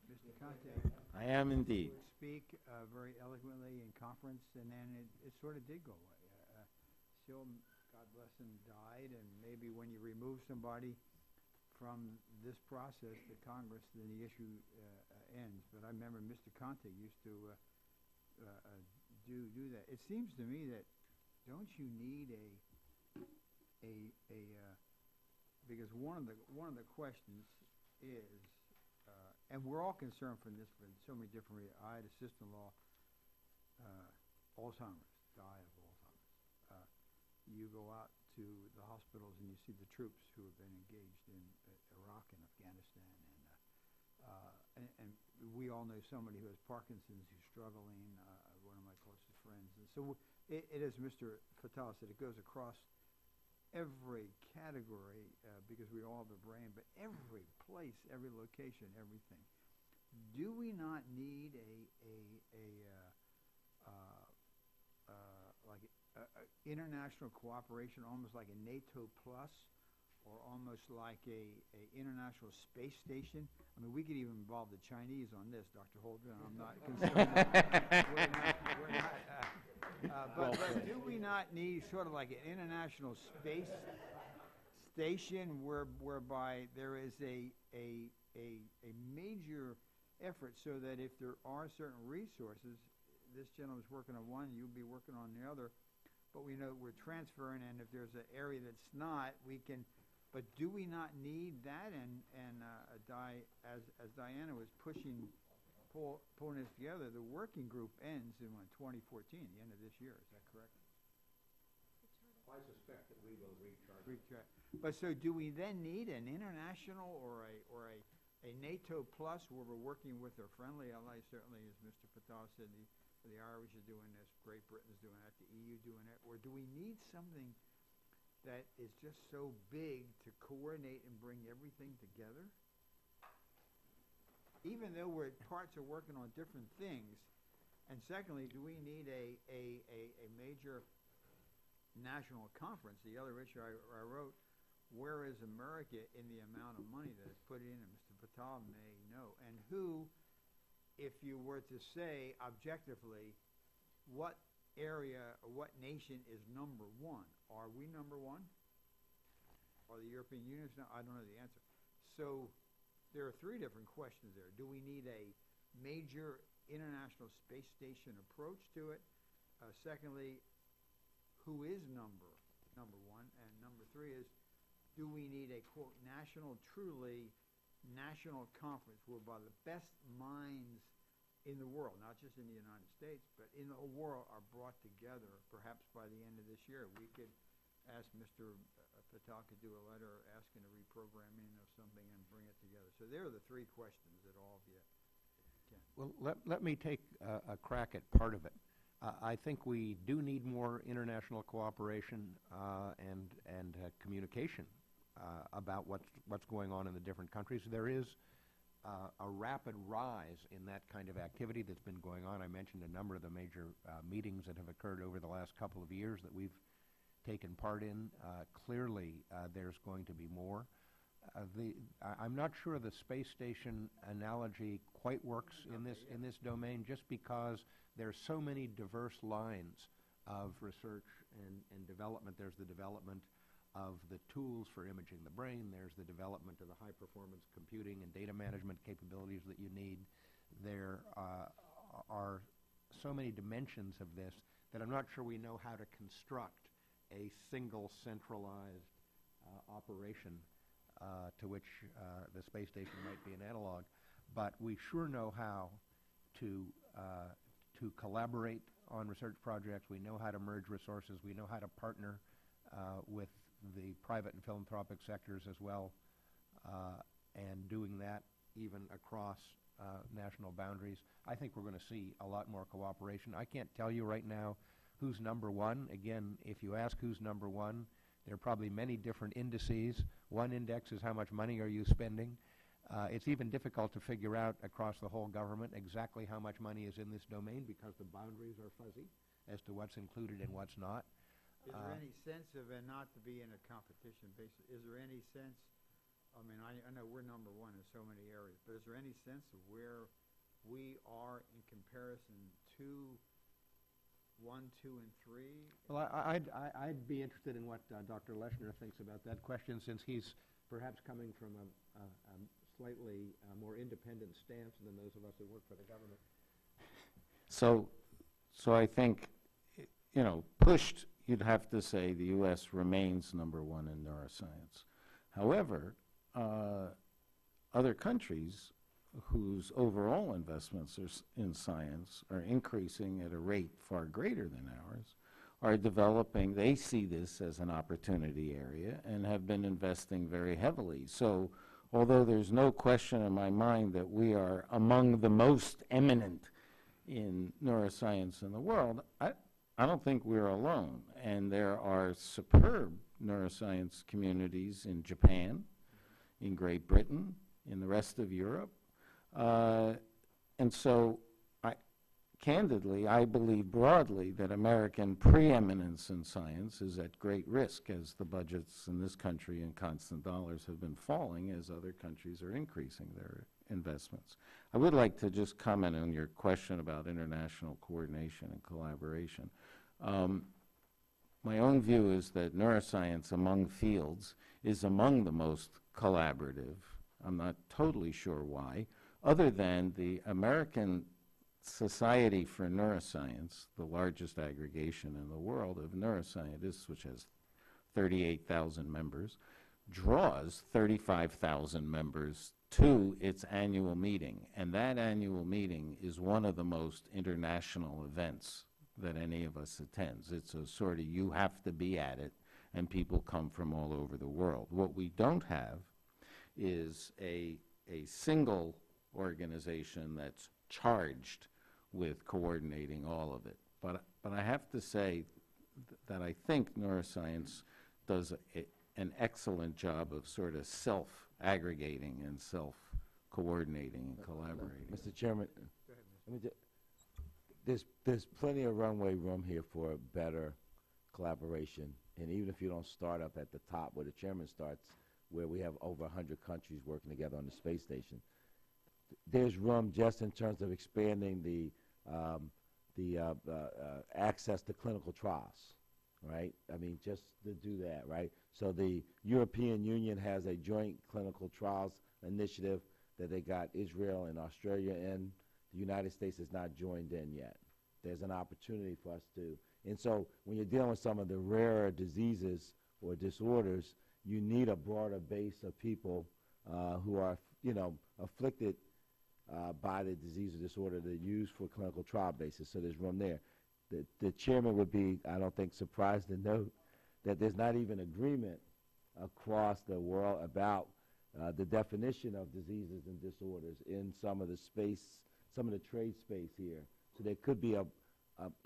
Mr. Conte. I am indeed. Would speak very eloquently in conference, and then it sort of did go away. Sil, God bless him, died, and maybe when you remove somebody from this process to Congress, then the issue ends. But I remember Mr. Conte used to do that. It seems to me that don't you need because one of the questions is, and we're all concerned from this for so many different reasons. I had a sister-in-law, Alzheimer's, die of Alzheimer's. You go out to the hospitals and you see the troops who have been engaged in Iraq and Afghanistan, and we all know somebody who has Parkinson's who's struggling, one of my closest friends. And so it is, Mr. Fattah said, it goes across every category because we all have a brain, but every place, every location, everything. Do we not need international cooperation, almost like a NATO plus, or almost like a international space station? I mean, we could even involve the Chinese on this, Dr. Holdren. I'm not concerned. But do we not need sort of like an international space station whereby there is a major effort so that if there are certain resources, this gentleman's working on one, you'll be working on the other, but we know we're transferring, and if there's an area that's not, we can But do we not need that? And as Diana was pulling this together, the working group ends in 2014, the end of this year. Is that correct? I suspect that we will reach our... But so do we then need an international or a NATO plus where we're working with our friendly allies? Certainly, as Mr. Patel said, the Irish are doing this, Great Britain's doing that, the EU doing it. Or do we need something that is just so big to coordinate and bring everything together? Even though parts are working on different things. And secondly, do we need a major national conference? The other issue I wrote, where is America in the amount of money that is put in? And Mr. Patel may know. And who, if you were to say objectively, what area or what nation is number one? Are we number one? Or the European Union? I don't know the answer. So there are three different questions there. Do we need a major international space station approach to it? Secondly, who is number one? And number three is, do we need a, quote, truly national conference whereby the best minds in the world, not just in the United States, but in the world, are brought together, perhaps by the end of this year? We could ask Mr. Patel could do a letter asking a reprogramming of something and bring it together. So there are the three questions that all of you can. Well, let me take a crack at part of it. I think we do need more international cooperation and communication about what's going on in the different countries. There is a rapid rise in that kind of activity that's been going on. I mentioned a number of the major meetings that have occurred over the last couple of years that we've taken part in. Clearly, there's going to be more. I'm not sure the space station analogy quite works in this domain, just because there's so many diverse lines of research and development. There's the development of the tools for imaging the brain. There's the development of the high-performance computing and data management capabilities that you need. There are so many dimensions of this that I'm not sure we know how to construct a single centralized operation to which the space station might be an analog. But we sure know how to collaborate on research projects. We know how to merge resources. We know how to partner with the private and philanthropic sectors as well, and doing that even across national boundaries. I think we're going to see a lot more cooperation. I can't tell you right now who's number one. Again, if you ask who's number one, there are probably many different indices. One index is how much money are you spending. It's even difficult to figure out across the whole government exactly how much money is in this domain, because the boundaries are fuzzy as to what's included and what's not. Is there any sense of, and not to be in a competition basis, is there any sense, I mean, I know we're number one in so many areas, but is there any sense of where we are in comparison to 1, 2, and 3? Well, I'd be interested in what Dr. Leshner thinks about that question, since he's perhaps coming from a slightly more independent stance than those of us who work for the government. So I think, pushed, you'd have to say the U.S. remains number one in neuroscience. However, other countries whose overall investments in science are increasing at a rate far greater than ours are developing, they see this as an opportunity area and have been investing very heavily. So although there's no question in my mind that we are among the most eminent in neuroscience in the world, I don't think we're alone. And there are superb neuroscience communities in Japan, in Great Britain, in the rest of Europe. And so, candidly, I believe broadly that American preeminence in science is at great risk, as the budgets in this country in constant dollars have been falling as other countries are increasing their investments. I would like to just comment on your question about international coordination and collaboration. My own view is that neuroscience among fields is among the most collaborative. I'm not totally sure why, other than the American Society for Neuroscience, the largest aggregation in the world of neuroscientists, which has 38,000 members, draws 35,000 members to its annual meeting, and that annual meeting is one of the most international events that any of us attends. It's a sort of, you have to be at it, and people come from all over the world. What we don't have is a single organization that's charged with coordinating all of it. But I have to say that I think neuroscience does an excellent job of sort of self-aggregating and self-coordinating and collaborating. Mr. Chairman, there's plenty of runway room here for better collaboration. And even if you don't start up at the top where the chairman starts, where we have over 100 countries working together on the space station, there's room just in terms of expanding the access to clinical trials, right? I mean, just to do that, right? So the European Union has a joint clinical trials initiative that they got Israel and Australia in. The United States has not joined in yet. There's an opportunity for us to. And so when you're dealing with some of the rarer diseases or disorders, you need a broader base of people who are, afflicted by the disease or disorder to use for clinical trial basis. So there's room there. The chairman would be, I don't think, surprised to note that there's not even agreement across the world about the definition of diseases and disorders in some of the trade space here. So there could be a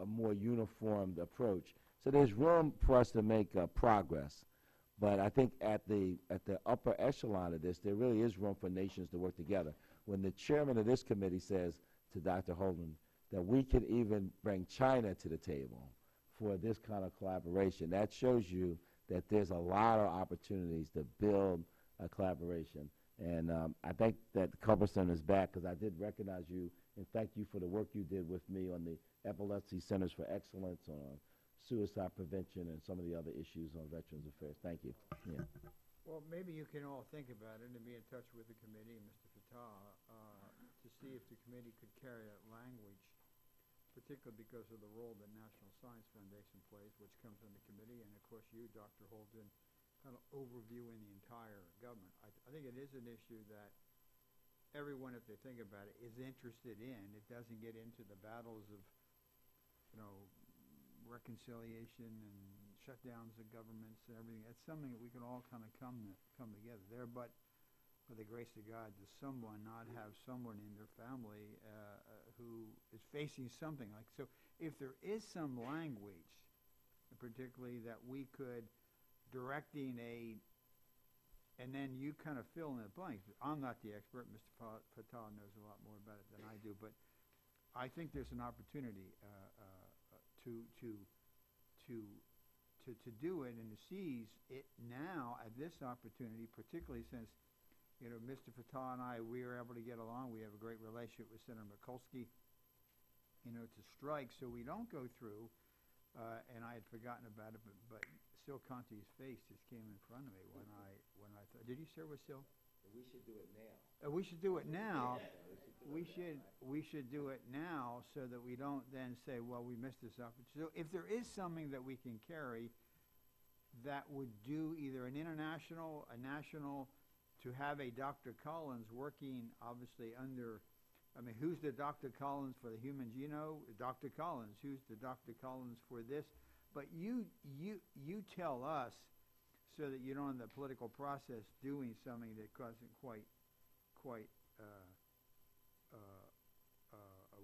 more uniformed approach. So there's room for us to make progress. But I think at the upper echelon of this, there really is room for nations to work together. When the chairman of this committee says to Dr. Holdren that we could even bring China to the table for this kind of collaboration, that shows you that there's a lot of opportunities to build a collaboration. And I think that Culbertson is back because I did recognize you and thank you for the work you did with me on the Epilepsy Centers for Excellence, on suicide prevention, and some of the other issues on Veterans Affairs. Thank you. Yeah. Well, maybe you can all think about it and be in touch with the committee and Mr. Fatah to see if the committee could carry that language, particularly because of the role that National Science Foundation plays, which comes from the committee, and of course you, Dr. Holdren, kind of overviewing the entire government. I think it is an issue that everyone, if they think about it, is interested in. It doesn't get into the battles of, reconciliation and shutdowns of governments and everything. That's something that we can all kind of come together there. But by the grace of God, does someone not have someone in their family who is facing something like so? If there is some language, particularly that we could directing and then you kind of fill in the blanks. I'm not the expert. Mr. Fatah knows a lot more about it than I do, but I think there's an opportunity to do it and to seize it now at this opportunity, particularly since Mr. Fatah and we are able to get along. We have a great relationship with Senator Mikulski, to strike so we don't go through. And I had forgotten about it, but Sil Conti's face just came in front of me when I thought. Did you share with Sil? We should do it now. We should do it now. We should do it now so that we don't then say, well, we missed this opportunity. So if there is something that we can carry that would do either an international, a national, to have a Dr. Collins working obviously under. I mean, who's the Dr. Collins for the human genome? Dr. Collins. Who's the Dr. Collins for this? But you tell us so that you don't in the political process doing something that doesn't quite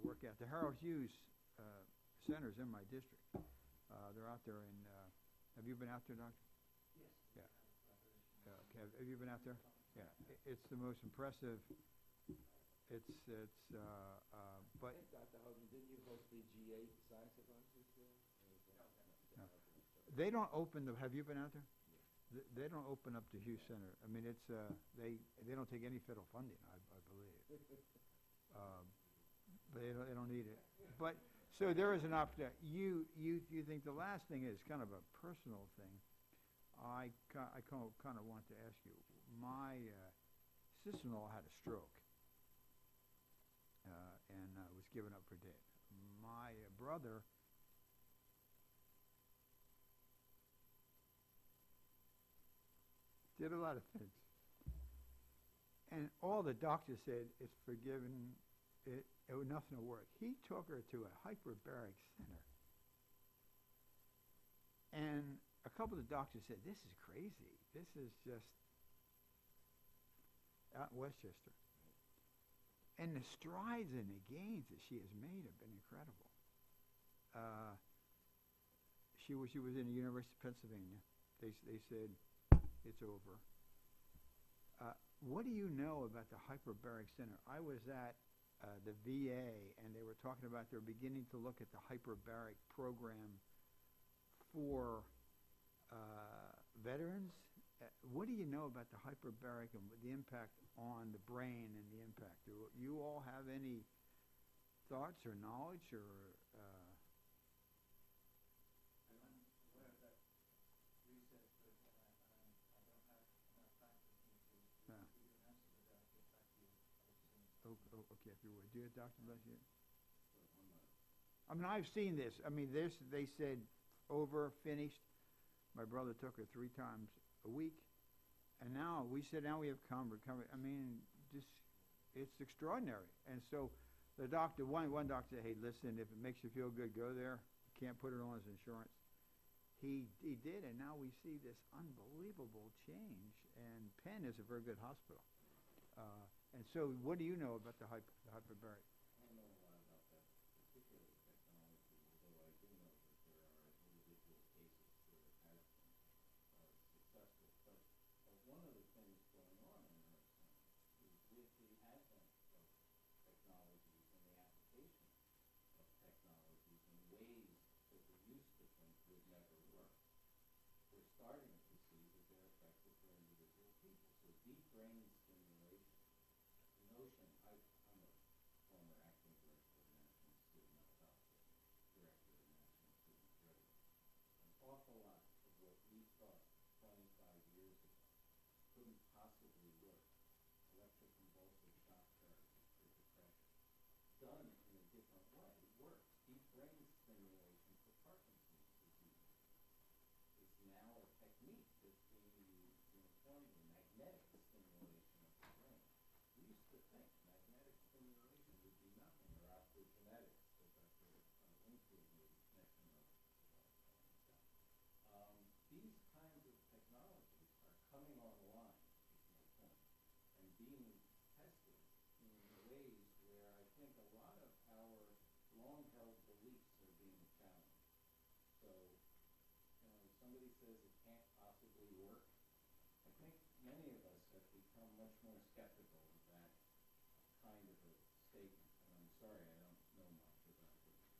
work out. The Harold Hughes Center's in my district. They're out there in. Have you been out there, Doctor? Yes. Yeah. Okay. Have you been out there? Yeah. It's the most impressive. But Dr. Holdren, didn't you host the G8 science advances there? No. They don't open the. Have you been out there? They don't open up the Hughes Center. I mean, it's they don't take any federal funding, I believe. But they don't need it. But so there is an opportunity. You think the last thing is kind of a personal thing. I kind of want to ask you. My sister-in-law had a stroke. And was given up for dead. My brother did a lot of things. And all the doctors said, it's forgiven, nothing will work. He took her to a hyperbaric center. And a couple of the doctors said, this is crazy. This is just out in Westchester. And the strides and the gains that she has made have been incredible. She was in the University of Pennsylvania. They said, it's over. What do you know about the hyperbaric center? I was at the VA, and they were talking about they're beginning to look at the hyperbaric program for veterans. What do you know about the hyperbaric and the impact on the brain and the impact? Do you all have any thoughts or knowledge or? Okay, if you would. Do you, Dr. Leshner? I mean, I've seen this. I mean, they said over, finished. My brother took her 3 times a week. And now we said, now we have recovery. I mean, just, it's extraordinary. And so the doctor, one doctor said, hey, listen, if it makes you feel good, go there. You can't put it on as insurance. He did, and now we see this unbelievable change. And Penn is a very good hospital. And so what do you know about the hyperbaric? I don't know a lot about that particular technology, although I do know that there are individual cases where it has been successful. But one of the things going on in neuroscience is with the advent of technologies and the application of technologies in ways that we used to think would never work, we're starting to see that they're effective for individual people. So deep brain stimulation. Notion, I'm a former acting director of National Institute of Mental Health and director of the National Institute of Drug. An awful lot of what we thought 25 years ago couldn't possibly work. Electroconvulsive shock therapy for depression. Done in a different way. It works. Deep brain stimulation for Parkinson's disease is now a technique that's being used uniformly. Magnetic stimulation of the brain. We used to think magnetic stimulation would be nothing, or optogenetics that Dr. Winfield made a connection of. These kinds of technologies are coming online, is my point, and being tested in ways where I think a lot of our long-held beliefs are being challenged. So, somebody says it can't possibly work. I think many of us have become much more skeptical of that kind of a statement. And I'm sorry, I don't know much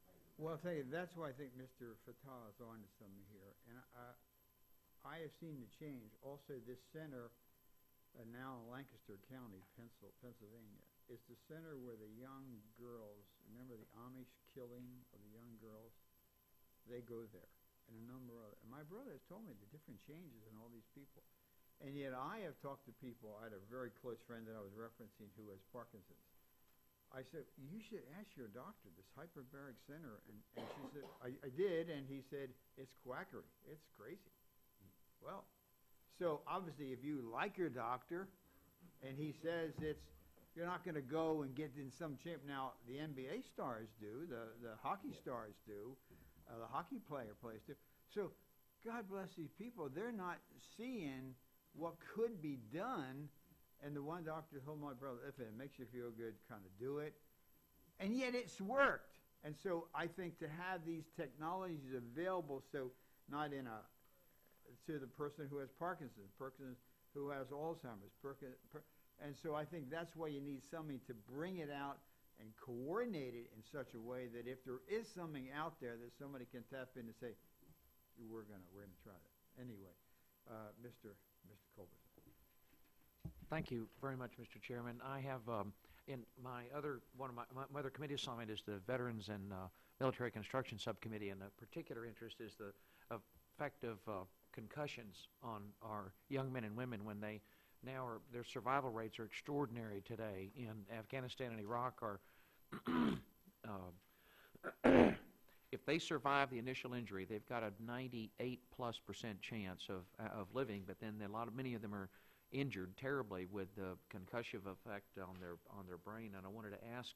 about it. Well, I'll tell you, that's why I think Mr. Fatah is on to something here. And I have seen the change. Also, this center, now in Lancaster County, Pennsylvania, is the center where the young girls, remember the Amish killing of the young girls? They go there. And a number of other. And my brother has told me the different changes in all these people. And yet I have talked to people. I had a very close friend that I was referencing who has Parkinson's. I said, you should ask your doctor, this hyperbaric center. And she said, I did, and he said, it's quackery. It's crazy. Well, so obviously if you like your doctor, and he says you're not going to go and get in some champ. Now, the NBA stars do, the hockey stars do, the hockey player plays too. So God bless these people. They're not seeing what could be done. And the one doctor told my brother, if it makes you feel good, kind of do it. And yet it's worked. And so I think to have these technologies available, so not to the person who has Parkinson's, who has Alzheimer's, and so I think that's why you need somebody to bring it out and coordinate it in such a way that if there is something out there that somebody can tap in and say, we're gonna try that. Anyway, Mr. Colbert. Thank you very much, Mr. Chairman. I have in my other my other committee assignment is the Veterans and Military Construction Subcommittee, and a particular interest is the effect of concussions on our young men and women when they now their survival rates are extraordinary today in Afghanistan and Iraq. Are if they survive the initial injury, they've got a 98+% chance of living, but then many of them are injured terribly with the concussive effect on their brain. And I wanted to ask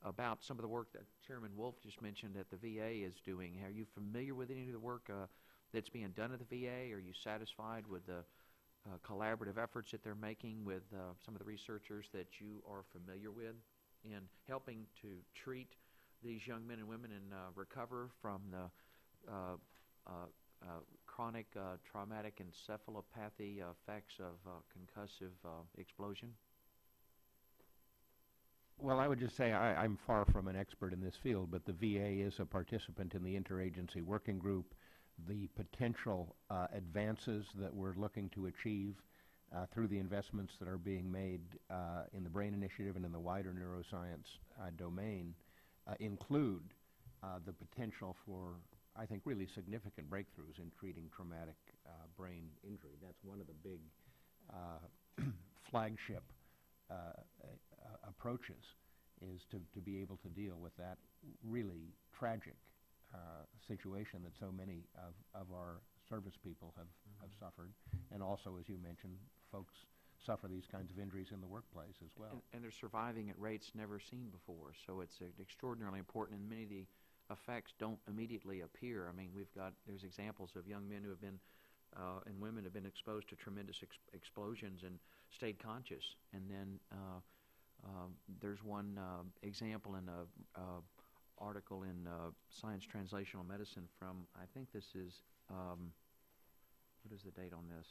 about some of the work that Chairman Wolf just mentioned that the VA is doing. Are you familiar with any of the work that's being done at the VA? Are you satisfied with the collaborative efforts that they're making with some of the researchers that you are familiar with in helping to treat these young men and women and recover from the chronic traumatic encephalopathy effects of concussive explosion? Well, I would just say I'm far from an expert in this field, but the VA is a participant in the interagency working group. The potential advances that we're looking to achieve through the investments that are being made in the BRAIN Initiative and in the wider neuroscience domain include the potential for, I think, really significant breakthroughs in treating traumatic brain injury. That's one of the big flagship approaches, is to be able to deal with that really tragic situation that so many of our service people have suffered. And also, as you mentioned, folks suffer these kinds of injuries in the workplace as well. And they're surviving at rates never seen before, so it's extraordinarily important, and many of the effects don't immediately appear. I mean, there's examples of young men who have been and women have been exposed to tremendous explosions and stayed conscious. And then there's one example in a article in Science Translational Medicine from, I think this is, what is the date on this?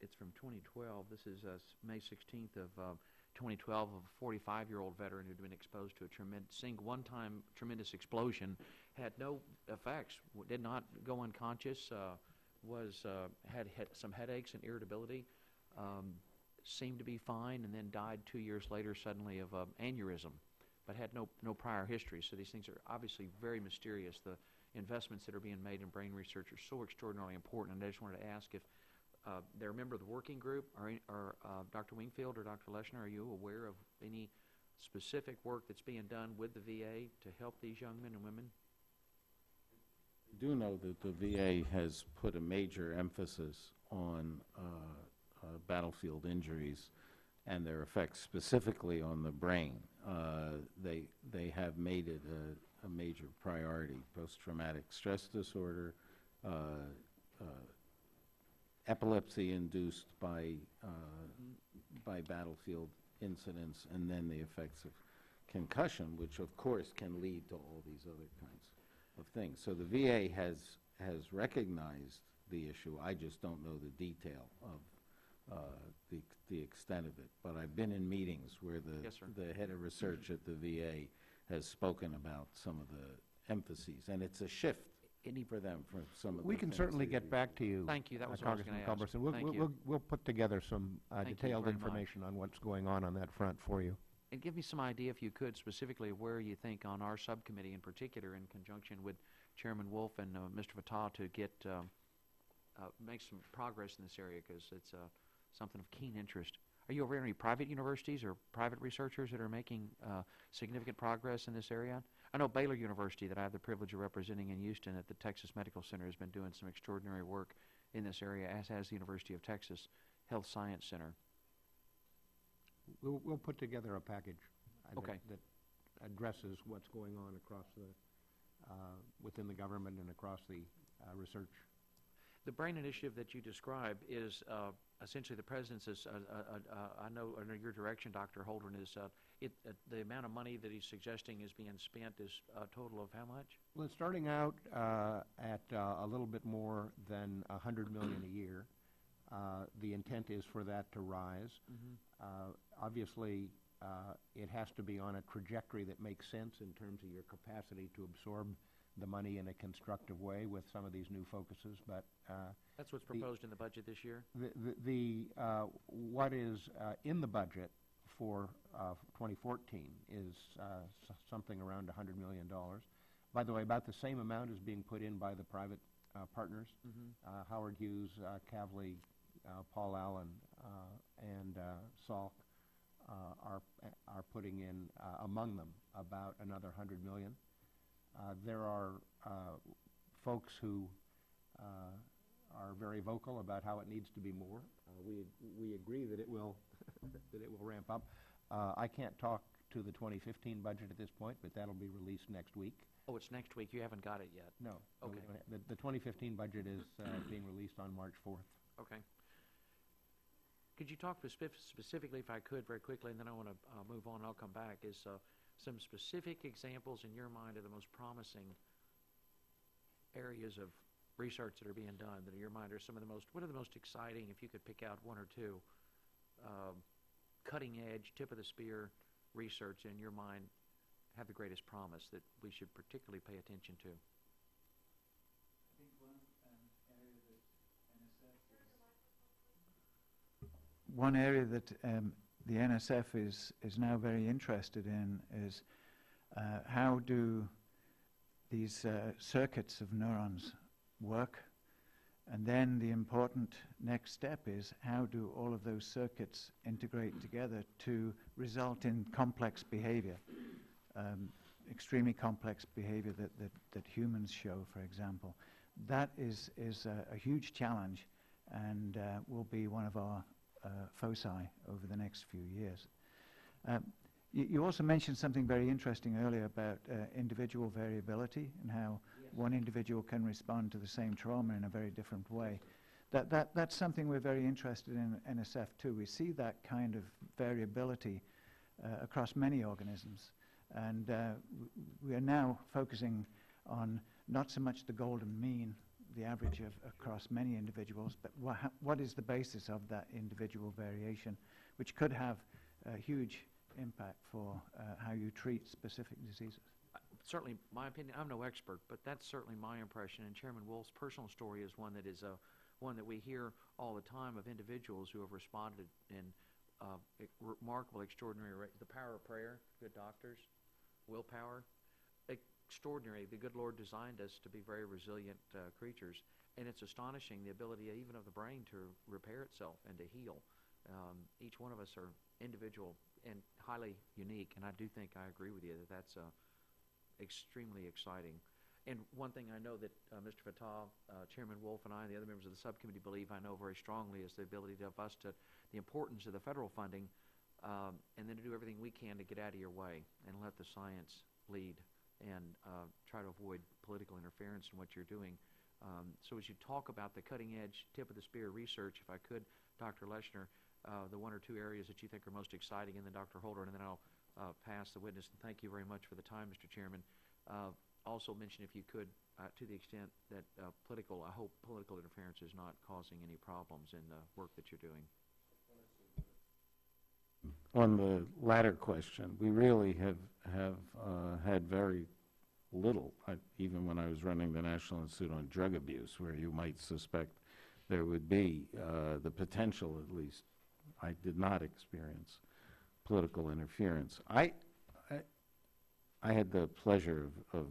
It's from 2012. This is May 16th of 2012, of a 45-year-old veteran who'd been exposed to a one-time tremendous explosion, had no effects, did not go unconscious, had some headaches and irritability, seemed to be fine, and then died 2 years later suddenly of aneurysm, but had no prior history. So these things are obviously very mysterious. The investments that are being made in brain research are so extraordinarily important, and I just wanted to ask if they're a member of the working group, or Dr. Wingfield or Dr. Leshner, are you aware of any specific work that's being done with the VA to help these young men and women? I do know that the VA has put a major emphasis on battlefield injuries and their effects specifically on the brain. They have made it a major priority. Post-traumatic stress disorder, epilepsy induced by battlefield incidents, and then the effects of concussion, which of course can lead to all these other kinds of things. So the VA has recognized the issue. I just don't know the detail of the extent of it. But I've been in meetings where the head of research at the VA has spoken about some of the emphases, and it's a shift for them from some of the We can things certainly that get you- back to you, Thank you. That was what I was Congressman going to ask. Culberson. Thank you. We'll put together some Thank you detailed very much. information on what's going on that front for you. And give me some idea, if you could, specifically where you think on our subcommittee in particular, in conjunction with Chairman Wolf and Mr. Fatah, to get make some progress in this area, because it's something of keen interest. Are you aware of any private universities or private researchers that are making significant progress in this area? I know Baylor University, that I have the privilege of representing in Houston at the Texas Medical Center, has been doing some extraordinary work in this area, as has the University of Texas Health Science Center. We'll put together a package Okay. that addresses what's going on across within the government and across the research. The BRAIN initiative that you describe is essentially the President's, I know under your direction, Dr. Holdren, is the amount of money that he's suggesting is being spent is a total of how much? Well, it's starting out at a little bit more than $100 million a year. The intent is for that to rise. Obviously, it has to be on a trajectory that makes sense in terms of your capacity to absorb the money in a constructive way with some of these new focuses. But That's what's proposed in the budget this year? what is in the budget for 2014 is something around $100 million. By the way, about the same amount is being put in by the private partners. Howard Hughes, Kavli, Paul Allen, and Salk are putting in, among them, about another $100 million. There are folks who are very vocal about how it needs to be more. We agree that it will that it will ramp up. I can't talk to the 2015 budget at this point, but that'll be released next week. Oh, it's next week. You haven't got it yet. No. Okay. The 2015 budget is being released on March 4th. Okay. Could you talk specifically, if I could, very quickly, and then I want to move on, I'll come back, is some specific examples in your mind of the most promising areas of research that are being done, that in your mind are some of the most, what are the most exciting, if you could pick out one or two, cutting edge, tip of the spear research in your mind have the greatest promise that we should particularly pay attention to? One area that the NSF is now very interested in is how do these circuits of neurons work, and then the important next step is how do all of those circuits integrate together to result in complex behavior, extremely complex behavior that humans show, for example. That is a huge challenge and will be one of our foci over the next few years. You also mentioned something very interesting earlier about individual variability and how one individual can respond to the same trauma in a very different way. That's something we're very interested in NSF too. We see that kind of variability across many organisms, and we are now focusing on not so much the golden mean, the average across many individuals, but what is the basis of that individual variation, which could have a huge impact for how you treat specific diseases. Certainly, my opinion, I'm no expert, but that's certainly my impression, and Chairman Wolf's personal story is one that one that we hear all the time of individuals who have responded in remarkable, extraordinary ways. The power of prayer, good doctors, willpower, extraordinary. The good Lord designed us to be very resilient creatures, and it's astonishing the ability even of the brain to repair itself and to heal. Each one of us are individual and highly unique, and I do think I agree with you that that's extremely exciting. And one thing I know that Mr. Fattah, Chairman Wolf, and I, and the other members of the subcommittee believe, I know very strongly, is the ability of us to, the importance of the federal funding, and then to do everything we can to get out of your way and let the science lead and try to avoid political interference in what you're doing. So as you talk about the cutting-edge, tip-of-the-spear research, if I could, Dr. Leshner, the one or two areas that you think are most exciting, and then Dr. Holdren, and then I'll pass the witness. And thank you very much for the time, Mr. Chairman. Also mention, if you could, to the extent that I hope political interference is not causing any problems in the work that you're doing. On the latter question, we really have had very little, even when I was running the National Institute on Drug Abuse, where you might suspect there would be the potential, at least. I did not experience political interference. I had the pleasure of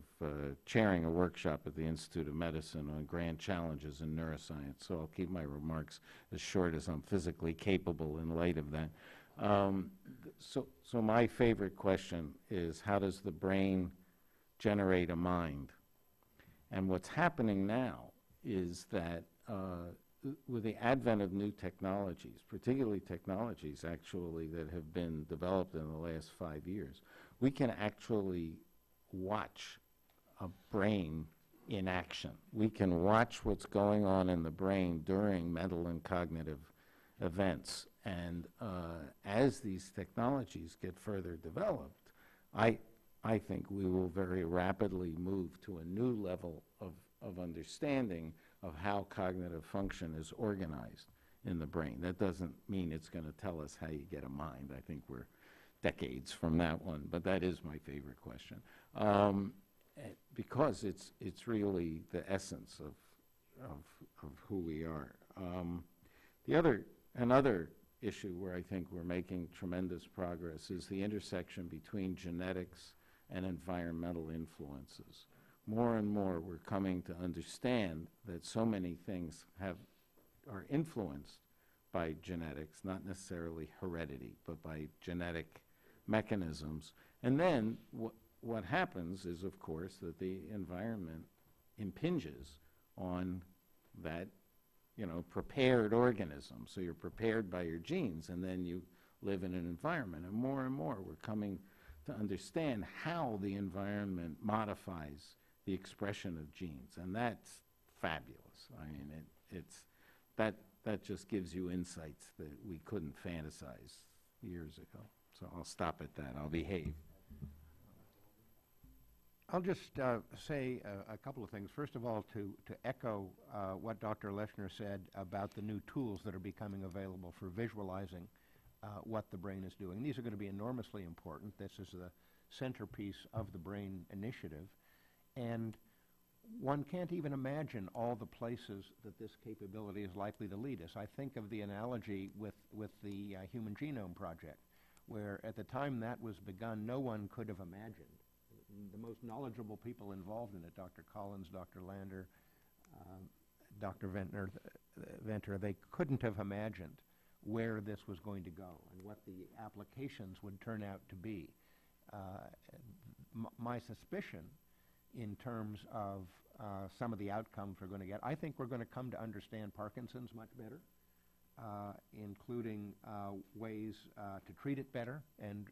chairing a workshop at the Institute of Medicine on grand challenges in neuroscience, so I'll keep my remarks as short as I'm physically capable in light of that. So my favorite question is, how does the brain generate a mind? And what's happening now is that with the advent of new technologies, particularly technologies actually that have been developed in the last 5 years, we can actually watch a brain in action. We can watch what's going on in the brain during mental and cognitive events. And as these technologies get further developed, I think we will very rapidly move to a new level of understanding of how cognitive function is organized in the brain. That doesn't mean it's going to tell us how you get a mind. I think we're decades from that one, but that is my favorite question, because it's really the essence of who we are. Another issue where I think we're making tremendous progress is the intersection between genetics and environmental influences. More and more we're coming to understand that so many things are influenced by genetics, not necessarily heredity, but by genetic mechanisms. And then what happens is, of course, that the environment impinges on that, prepared organism. So you're prepared by your genes, and then you live in an environment. And more we're coming to understand how the environment modifies the expression of genes, and that's fabulous. I mean, that just gives you insights that we couldn't fantasize years ago. So I'll stop at that. I'll behave. I'll just say a couple of things. First of all, to echo what Dr. Leshner said about the new tools that are becoming available for visualizing what the brain is doing. These are going to be enormously important. This is the centerpiece of the BRAIN initiative. And one can't even imagine all the places that this capability is likely to lead us. I think of the analogy with the Human Genome Project, where at the time that was begun, no one could have imagined. The most knowledgeable people involved in it, Dr. Collins, Dr. Lander, Dr. Venter, they couldn't have imagined where this was going to go and what the applications would turn out to be. My suspicion in terms of some of the outcomes we're going to get, I think we're going to come to understand Parkinson's much better, including ways to treat it better and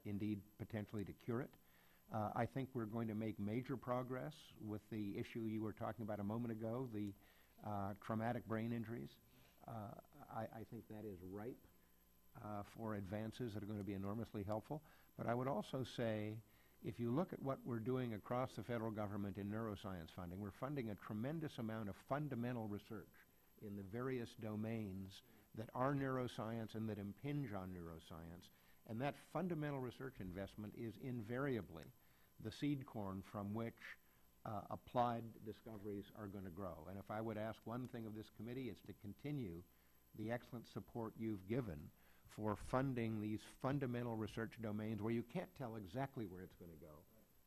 indeed potentially to cure it. I think we're going to make major progress with the issue you were talking about a moment ago, the traumatic brain injuries. I think that is ripe for advances that are going to be enormously helpful. But I would also say, if you look at what we're doing across the federal government in neuroscience funding, we're funding a tremendous amount of fundamental research in the various domains that are neuroscience and that impinge on neuroscience. And that fundamental research investment is invariably the seed corn from which applied discoveries are going to grow. And if I would ask one thing of this committee, it's to continue the excellent support you've given for funding these fundamental research domains where you can't tell exactly where it's going to go,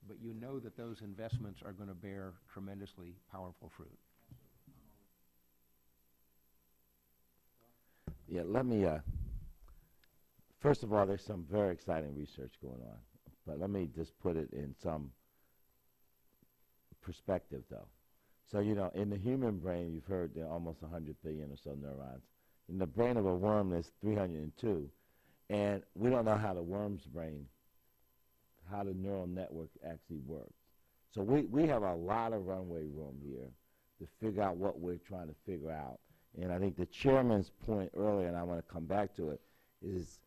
but you know that those investments are going to bear tremendously powerful fruit. Yeah, let me, first of all, there's some very exciting research going on, but let me just put it in some perspective, though. So, in the human brain, you've heard there are almost 100 billion or so neurons. In the brain of a worm, there's 302, and we don't know how the worm's brain, how the neural network actually works. So we have a lot of runway room here to figure out what we're trying to figure out. And I think the chairman's point earlier, and I want to come back to it, is,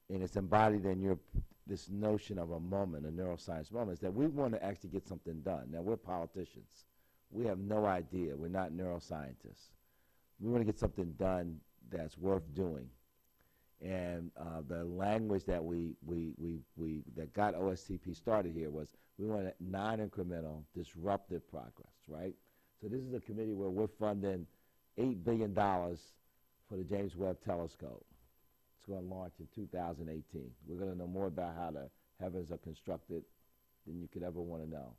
and it's embodied in this notion of a moment, a neuroscience moment, is that we want to actually get something done. Now, we're politicians. We have no idea. We're not neuroscientists. We want to get something done that's worth doing. And the language that that got OSCP started here was we want non-incremental, disruptive progress, right? So this is a committee where we're funding $8 billion for the James Webb Telescope. It's going to launch in 2018. We're going to know more about how the heavens are constructed than you could ever want to know.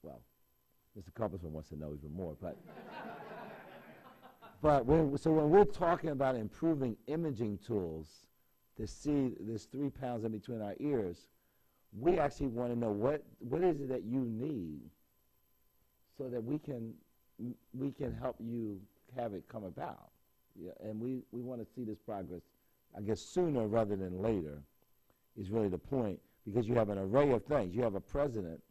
Well, Mr. Copeland wants to know even more, but so when we're talking about improving imaging tools to see this 3 pounds in between our ears, we actually want to know what is it that you need so that we can help you have it come about. Yeah, and we want to see this progress, I guess, sooner rather than later is really the point, because you have an array of things. You have a president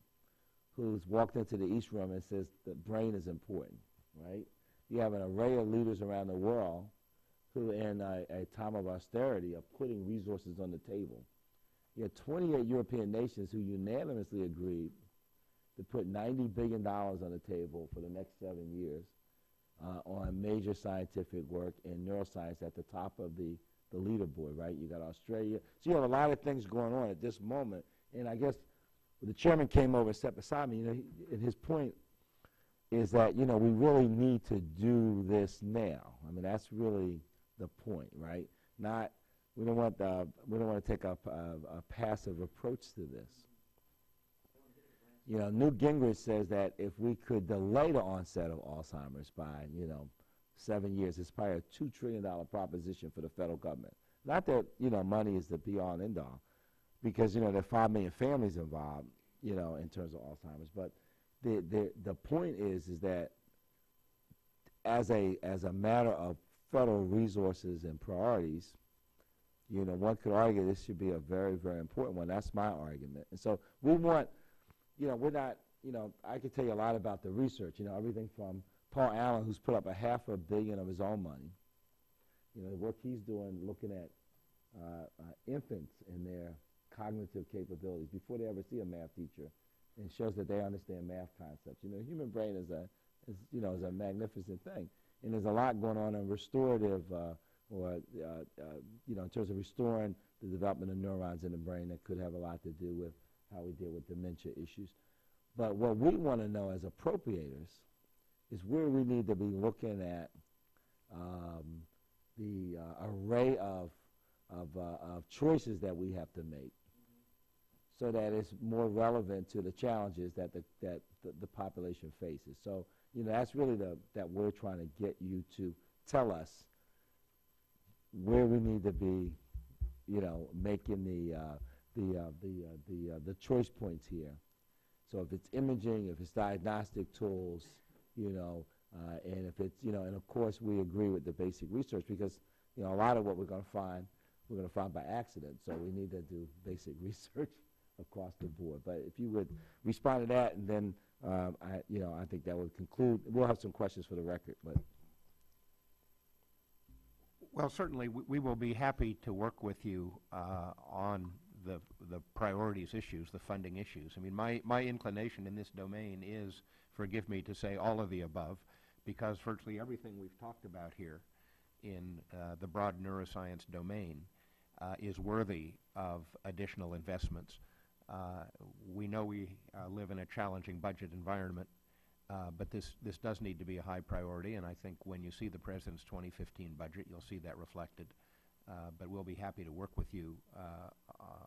who's walked into the East Room and says the brain is important, right? You have an array of leaders around the world who, in a time of austerity, are putting resources on the table. You have 28 European nations who unanimously agreed to put $90 billion on the table for the next 7 years on major scientific work in neuroscience at the top of the leaderboard, right? You got Australia. So you have a lot of things going on at this moment. And I guess when the chairman came over and sat beside me, and his point is that, we really need to do this now. I mean, that's really the point, right? We don't want to take a passive approach to this. Newt Gingrich says that if we could delay the onset of Alzheimer's by, 7 years, it's probably a $2 trillion proposition for the federal government. Not that, money is the be-all and end-all, because, there are 5 million families involved, in terms of Alzheimer's. But the point is that as a matter of federal resources and priorities, one could argue this should be a very, very important one. That's my argument. And so we want, we're not, I could tell you a lot about the research, everything from Paul Allen, who's put up $500 million of his own money, the work he's doing looking at infants and their cognitive capabilities before they ever see a math teacher, and shows that they understand math concepts. The human brain is a magnificent thing, and there's a lot going on in restorative, in terms of restoring the development of neurons in the brain that could have a lot to do with how we deal with dementia issues. But what we want to know as appropriators is where we need to be looking at the array of choices that we have to make, so that it's more relevant to the challenges that the population faces. So, that's really that we're trying to get you to tell us where we need to be, making the choice points here. So if it's imaging, if it's diagnostic tools, and if it's, and of course we agree with the basic research, because, a lot of what we're going to find by accident. So we need to do basic research across the board. But if you would respond to that, and then I think that would conclude. We'll have some questions for the record, but. Well, certainly we will be happy to work with you on the priorities issues, the funding issues. I mean, my inclination in this domain is, forgive me to say all of the above, because virtually everything we've talked about here in the broad neuroscience domain is worthy of additional investments. We know we live in a challenging budget environment, but this does need to be a high priority, and I think when you see the President's 2015 budget, you'll see that reflected. But we'll be happy to work with you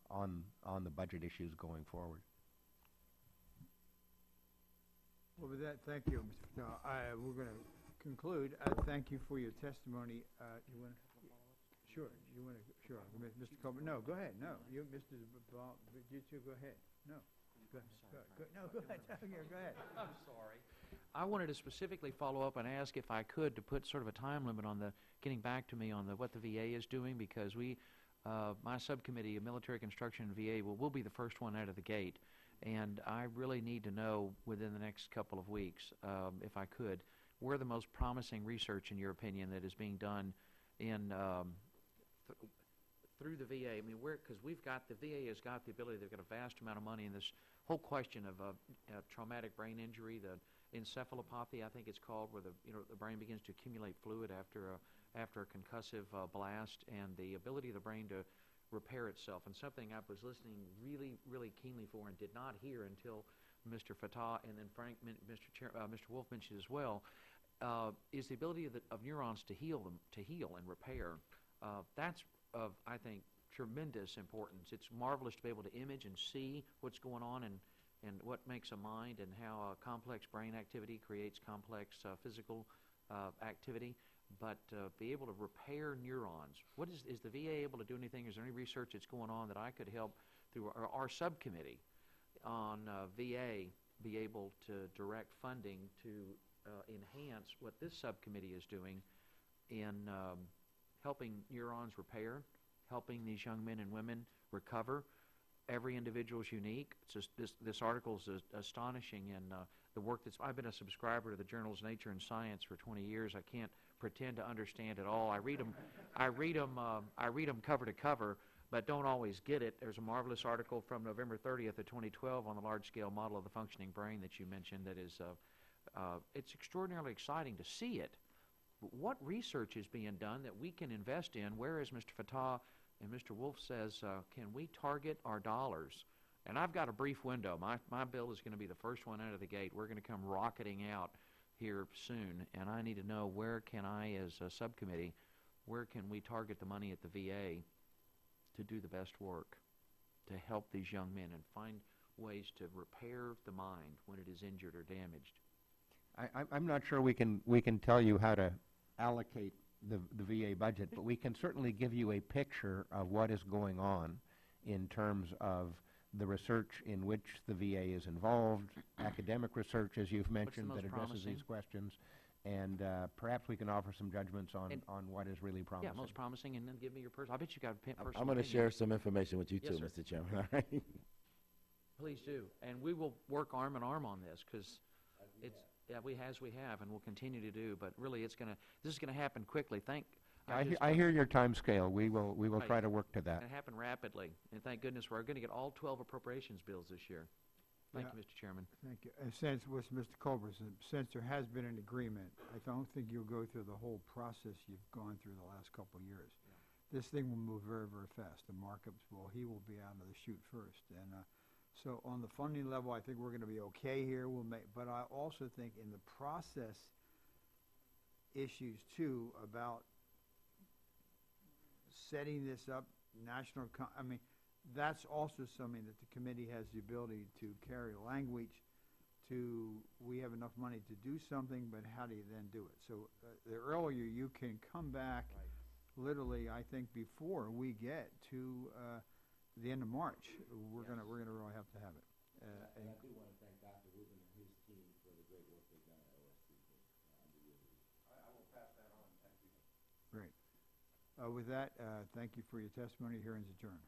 on the budget issues going forward. Well, with that, thank you, Mr. Patel. We're going to conclude. Thank you for your testimony. You want to? Sure. You want to? Sure. Mr. Colbert. No, go ahead. No, you, Mr. You two, go ahead. No. Go ahead. No, go ahead. Go ahead. I'm sorry. I wanted to specifically follow up and ask if I could to put sort of a time limit on the getting back to me on what the VA is doing, because my subcommittee of military construction and VA will be the first one out of the gate, and I really need to know within the next couple of weeks, if I could, where the most promising research, in your opinion, that is being done in through the VA. I mean, because the VA has got the ability, they've got a vast amount of money in this whole question of traumatic brain injury, the encephalopathy, I think it's called, where the brain begins to accumulate fluid after a concussive blast, and the ability of the brain to repair itself. And something I was listening really, really keenly for and did not hear until Mr. Fatah and then Mr. Wolf mentioned as well, is the ability of neurons to heal and repair. That's of, I think, tremendous importance. It's marvelous to be able to image and see what's going on and what makes a mind, and how complex brain activity creates complex physical activity. But be able to repair neurons. What is the VA able to do anything? Is there any research that's going on that I could help through our subcommittee on VA be able to direct funding to enhance what this subcommittee is doing in helping neurons repair, helping these young men and women recover? Every individual is unique. It's just, this article is astonishing, and the work I've been a subscriber to the journals Nature and Science for 20 years. I can't pretend to understand it all. I read them cover to cover, but don't always get it. There's a marvelous article from November 30th of 2012 on the large-scale model of the functioning brain that you mentioned. That is, it's extraordinarily exciting to see it. But what research is being done that we can invest in? Whereas Mr. Fatah and Mr. Wolf says, can we target our dollars? And I've got a brief window. My bill is going to be the first one out of the gate. We're going to come rocketing out here soon, and I need to know, where can I, as a subcommittee, where can we target the money at the VA to do the best work, to help these young men and find ways to repair the mind when it is injured or damaged? I'm not sure we can tell you how to allocate the VA budget, but we can certainly give you a picture of what is going on in terms of the research in which the VA is involved, academic research, as you've mentioned, most that addresses promising? these questions, and perhaps we can offer some judgments on, And- on what is really promising. Yeah, most promising, and then give me your personal, I bet you got a personal I'm going to opinion. share some information with you Yes, too, sir. Mr. Chairman, all right? Please do, and we will work arm in arm on this, because it's, yeah, we have, and we'll continue to do, but really, this is gonna happen quickly, I hear your time scale. We will Right. try to work to that. Gonna happen rapidly, and thank goodness we're gonna get all 12 appropriations bills this year. Thank Yeah. you, Mr. Chairman. Thank you. And since, with Mr. Culberson, since there has been an agreement, I don't think you'll go through the whole process you've gone through the last couple of years. This thing will move very, very fast. The markups he will be out of the chute first. And so on the funding level, I think we're going to be okay here. But I also think in the process issues too about setting this up, that's also something that the committee has the ability to carry language to, we have enough money to do something, but how do you then do it? So the earlier you can come back, literally, I think before we get to the end of March, we're gonna really have to have it. And I do want to thank Dr. Rubin and his team for the great work they've done at OSD. I will pass that on. Thank you. Great. With that, thank you for your testimony. Hearing's adjourned.